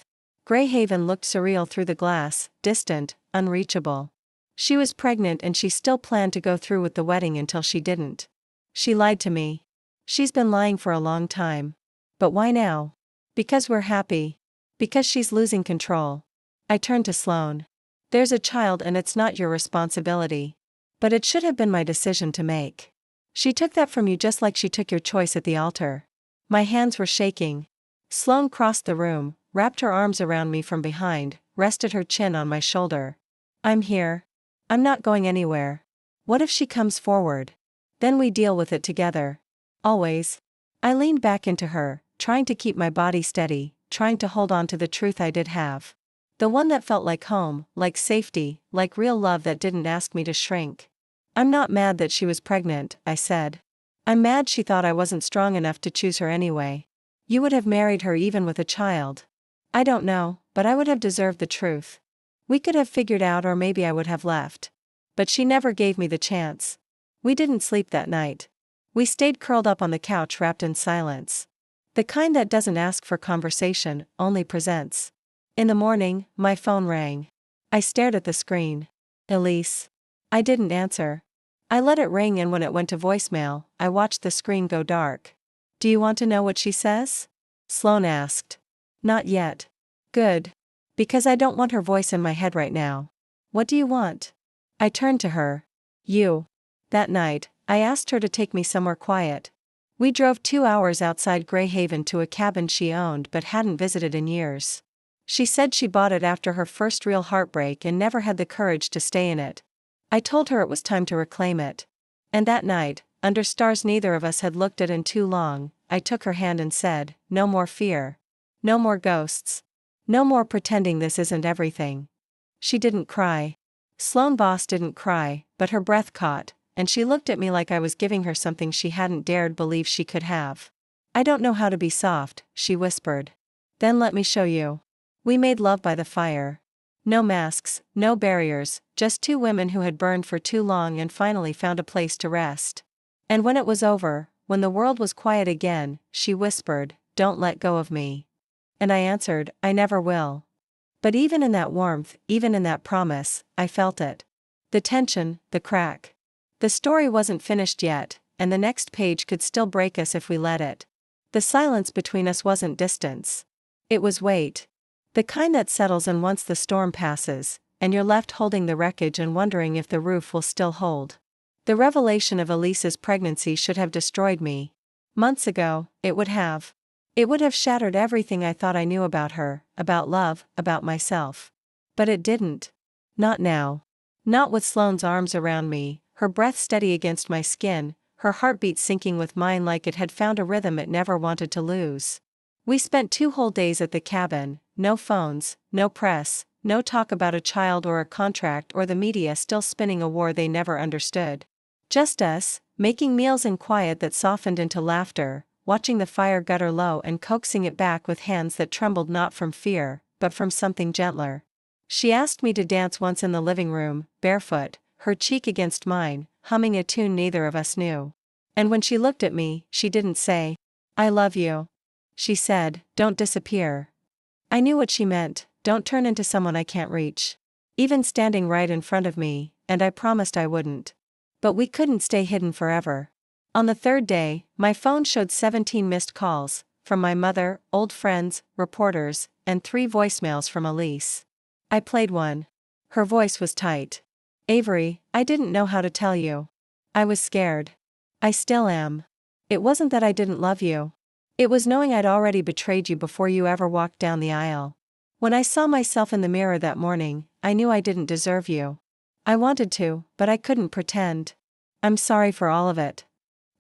Greyhaven looked surreal through the glass, distant, unreachable. She was pregnant and she still planned to go through with the wedding until she didn't. She lied to me. She's been lying for a long time. But why now? Because we're happy. Because she's losing control. I turned to Sloane. There's a child and it's not your responsibility. But it should have been my decision to make. She took that from you just like she took your choice at the altar. My hands were shaking. Sloane crossed the room, wrapped her arms around me from behind, rested her chin on my shoulder. I'm here. I'm not going anywhere. What if she comes forward? Then we deal with it together. Always. I leaned back into her, trying to keep my body steady, trying to hold on to the truth I did have. The one that felt like home, like safety, like real love that didn't ask me to shrink. I'm not mad that she was pregnant, I said. I'm mad she thought I wasn't strong enough to choose her anyway. You would have married her even with a child. I don't know, but I would have deserved the truth. We could have figured out, or maybe I would have left. But she never gave me the chance. We didn't sleep that night. We stayed curled up on the couch wrapped in silence. The kind that doesn't ask for conversation, only presents. In the morning, my phone rang. I stared at the screen. Elise. I didn't answer. I let it ring, and when it went to voicemail, I watched the screen go dark. "Do you want to know what she says?" Sloane asked. "Not yet." "Good. Because I don't want her voice in my head right now." "What do you want?" I turned to her. "You." That night, I asked her to take me somewhere quiet. We drove 2 hours outside Greyhaven to a cabin she owned but hadn't visited in years. She said she bought it after her first real heartbreak and never had the courage to stay in it. I told her it was time to reclaim it. And that night, under stars neither of us had looked at in too long, I took her hand and said, "No more fear. No more ghosts. No more pretending this isn't everything." She didn't cry. Sloane Boss didn't cry, but her breath caught, and she looked at me like I was giving her something she hadn't dared believe she could have. "I don't know how to be soft," she whispered. "Then let me show you." We made love by the fire. No masks, no barriers, just two women who had burned for too long and finally found a place to rest. And when it was over, when the world was quiet again, she whispered, "Don't let go of me." And I answered, "I never will." But even in that warmth, even in that promise, I felt it. The tension, the crack. The story wasn't finished yet, and the next page could still break us if we let it. The silence between us wasn't distance. It was weight. The kind that settles in once the storm passes, and you're left holding the wreckage and wondering if the roof will still hold. The revelation of Elise's pregnancy should have destroyed me. Months ago, it would have. It would have shattered everything I thought I knew about her, about love, about myself. But it didn't. Not now. Not with Sloane's arms around me, her breath steady against my skin, her heartbeat syncing with mine like it had found a rhythm it never wanted to lose. We spent 2 whole days at the cabin, no phones, no press, no talk about a child or a contract or the media still spinning a war they never understood. Just us, making meals in quiet that softened into laughter, watching the fire gutter low and coaxing it back with hands that trembled not from fear, but from something gentler. She asked me to dance once in the living room, barefoot, her cheek against mine, humming a tune neither of us knew. And when she looked at me, she didn't say, "I love you." She said, "Don't disappear." I knew what she meant, don't turn into someone I can't reach. Even standing right in front of me, and I promised I wouldn't. But we couldn't stay hidden forever. On the 3rd day, my phone showed 17 missed calls, from my mother, old friends, reporters, and 3 voicemails from Elise. I played one. Her voice was tight. "Avery, I didn't know how to tell you. I was scared. I still am. It wasn't that I didn't love you. It was knowing I'd already betrayed you before you ever walked down the aisle. When I saw myself in the mirror that morning, I knew I didn't deserve you. I wanted to, but I couldn't pretend. I'm sorry for all of it.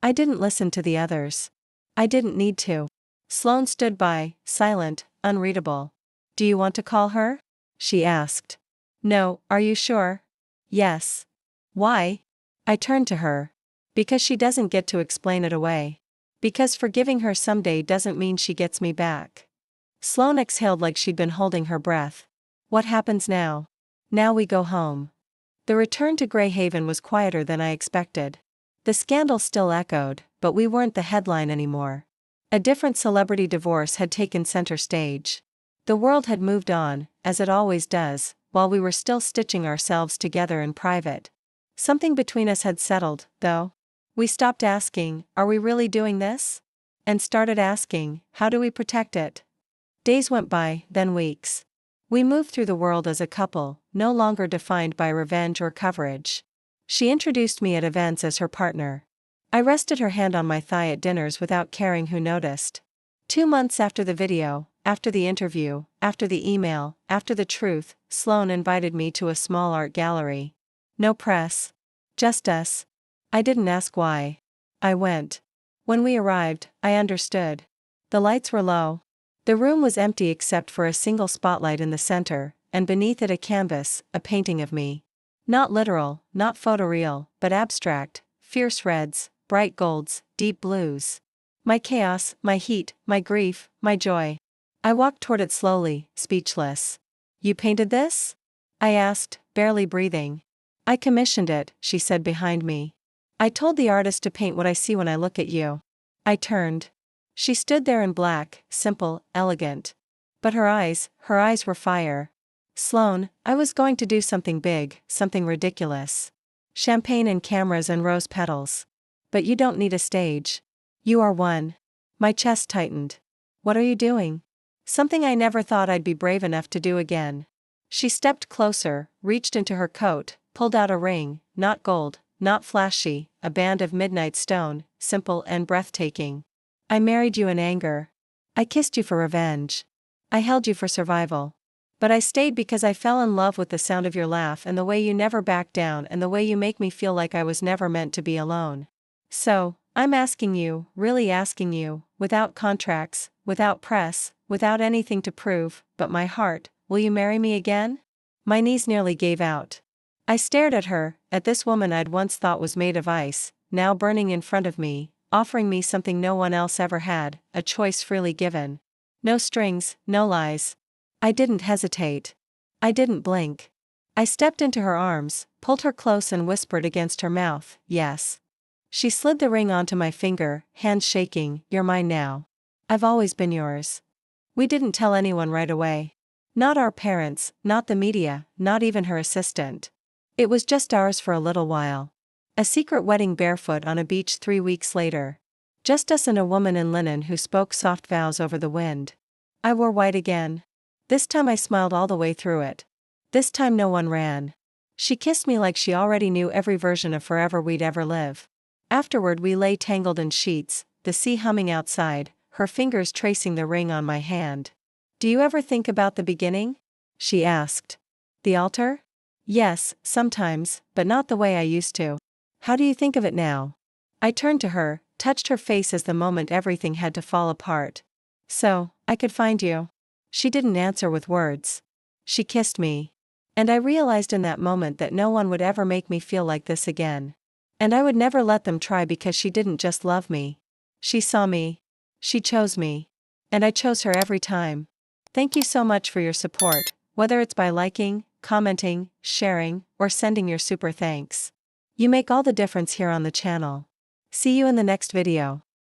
I didn't listen to the others. I didn't need to." Sloane stood by, silent, unreadable. "Do you want to call her?" she asked. "No, are you sure?" "Yes." "Why?" I turned to her. "Because she doesn't get to explain it away. Because forgiving her someday doesn't mean she gets me back." Sloane exhaled like she'd been holding her breath. "What happens now?" "Now we go home." The return to Greyhaven was quieter than I expected. The scandal still echoed, but we weren't the headline anymore. A different celebrity divorce had taken center stage. The world had moved on, as it always does, while we were still stitching ourselves together in private. Something between us had settled, though. We stopped asking, "Are we really doing this?" and started asking, "How do we protect it?" Days went by, then weeks. We moved through the world as a couple, no longer defined by revenge or coverage. She introduced me at events as her partner. I rested her hand on my thigh at dinners without caring who noticed. 2 months after the video, after the interview, after the email, after the truth, Sloane invited me to a small art gallery. No press. Just us. I didn't ask why. I went. When we arrived, I understood. The lights were low. The room was empty except for a single spotlight in the center, and beneath it a canvas, a painting of me. Not literal, not photoreal, but abstract, fierce reds, bright golds, deep blues. My chaos, my heat, my grief, my joy. I walked toward it slowly, speechless. "You painted this?" I asked, barely breathing. "I commissioned it," she said behind me. "I told the artist to paint what I see when I look at you." I turned. She stood there in black, simple, elegant. But her eyes were fire. "Sloane, I was going to do something big, something ridiculous." Champagne and cameras and rose petals. But you don't need a stage. You are one. My chest tightened. What are you doing? Something I never thought I'd be brave enough to do again. She stepped closer, reached into her coat, pulled out a ring, not gold, not flashy, a band of midnight stone, simple and breathtaking. I married you in anger. I kissed you for revenge. I held you for survival. But I stayed because I fell in love with the sound of your laugh and the way you never back down and the way you make me feel like I was never meant to be alone. So, I'm asking you, really asking you, without contracts, without press, without anything to prove, but my heart, will you marry me again? My knees nearly gave out. I stared at her, at this woman I'd once thought was made of ice, now burning in front of me, offering me something no one else ever had, a choice freely given. No strings, no lies. I didn't hesitate. I didn't blink. I stepped into her arms, pulled her close and whispered against her mouth, yes. She slid the ring onto my finger, hands shaking, you're mine now. I've always been yours. We didn't tell anyone right away. Not our parents, not the media, not even her assistant. It was just ours for a little while. A secret wedding barefoot on a beach 3 weeks later. Just us and a woman in linen who spoke soft vows over the wind. I wore white again. This time I smiled all the way through it. This time no one ran. She kissed me like she already knew every version of forever we'd ever live. Afterward we lay tangled in sheets, the sea humming outside, her fingers tracing the ring on my hand. Do you ever think about the beginning? She asked. The altar? Yes, sometimes, but not the way I used to. How do you think of it now? I turned to her, touched her face as the moment everything had to fall apart. So, I could find you. She didn't answer with words. She kissed me. And I realized in that moment that no one would ever make me feel like this again. And I would never let them try because she didn't just love me. She saw me. She chose me. And I chose her every time. Thank you so much for your support, whether it's by liking, commenting, sharing, or sending your super thanks. You make all the difference here on the channel. See you in the next video.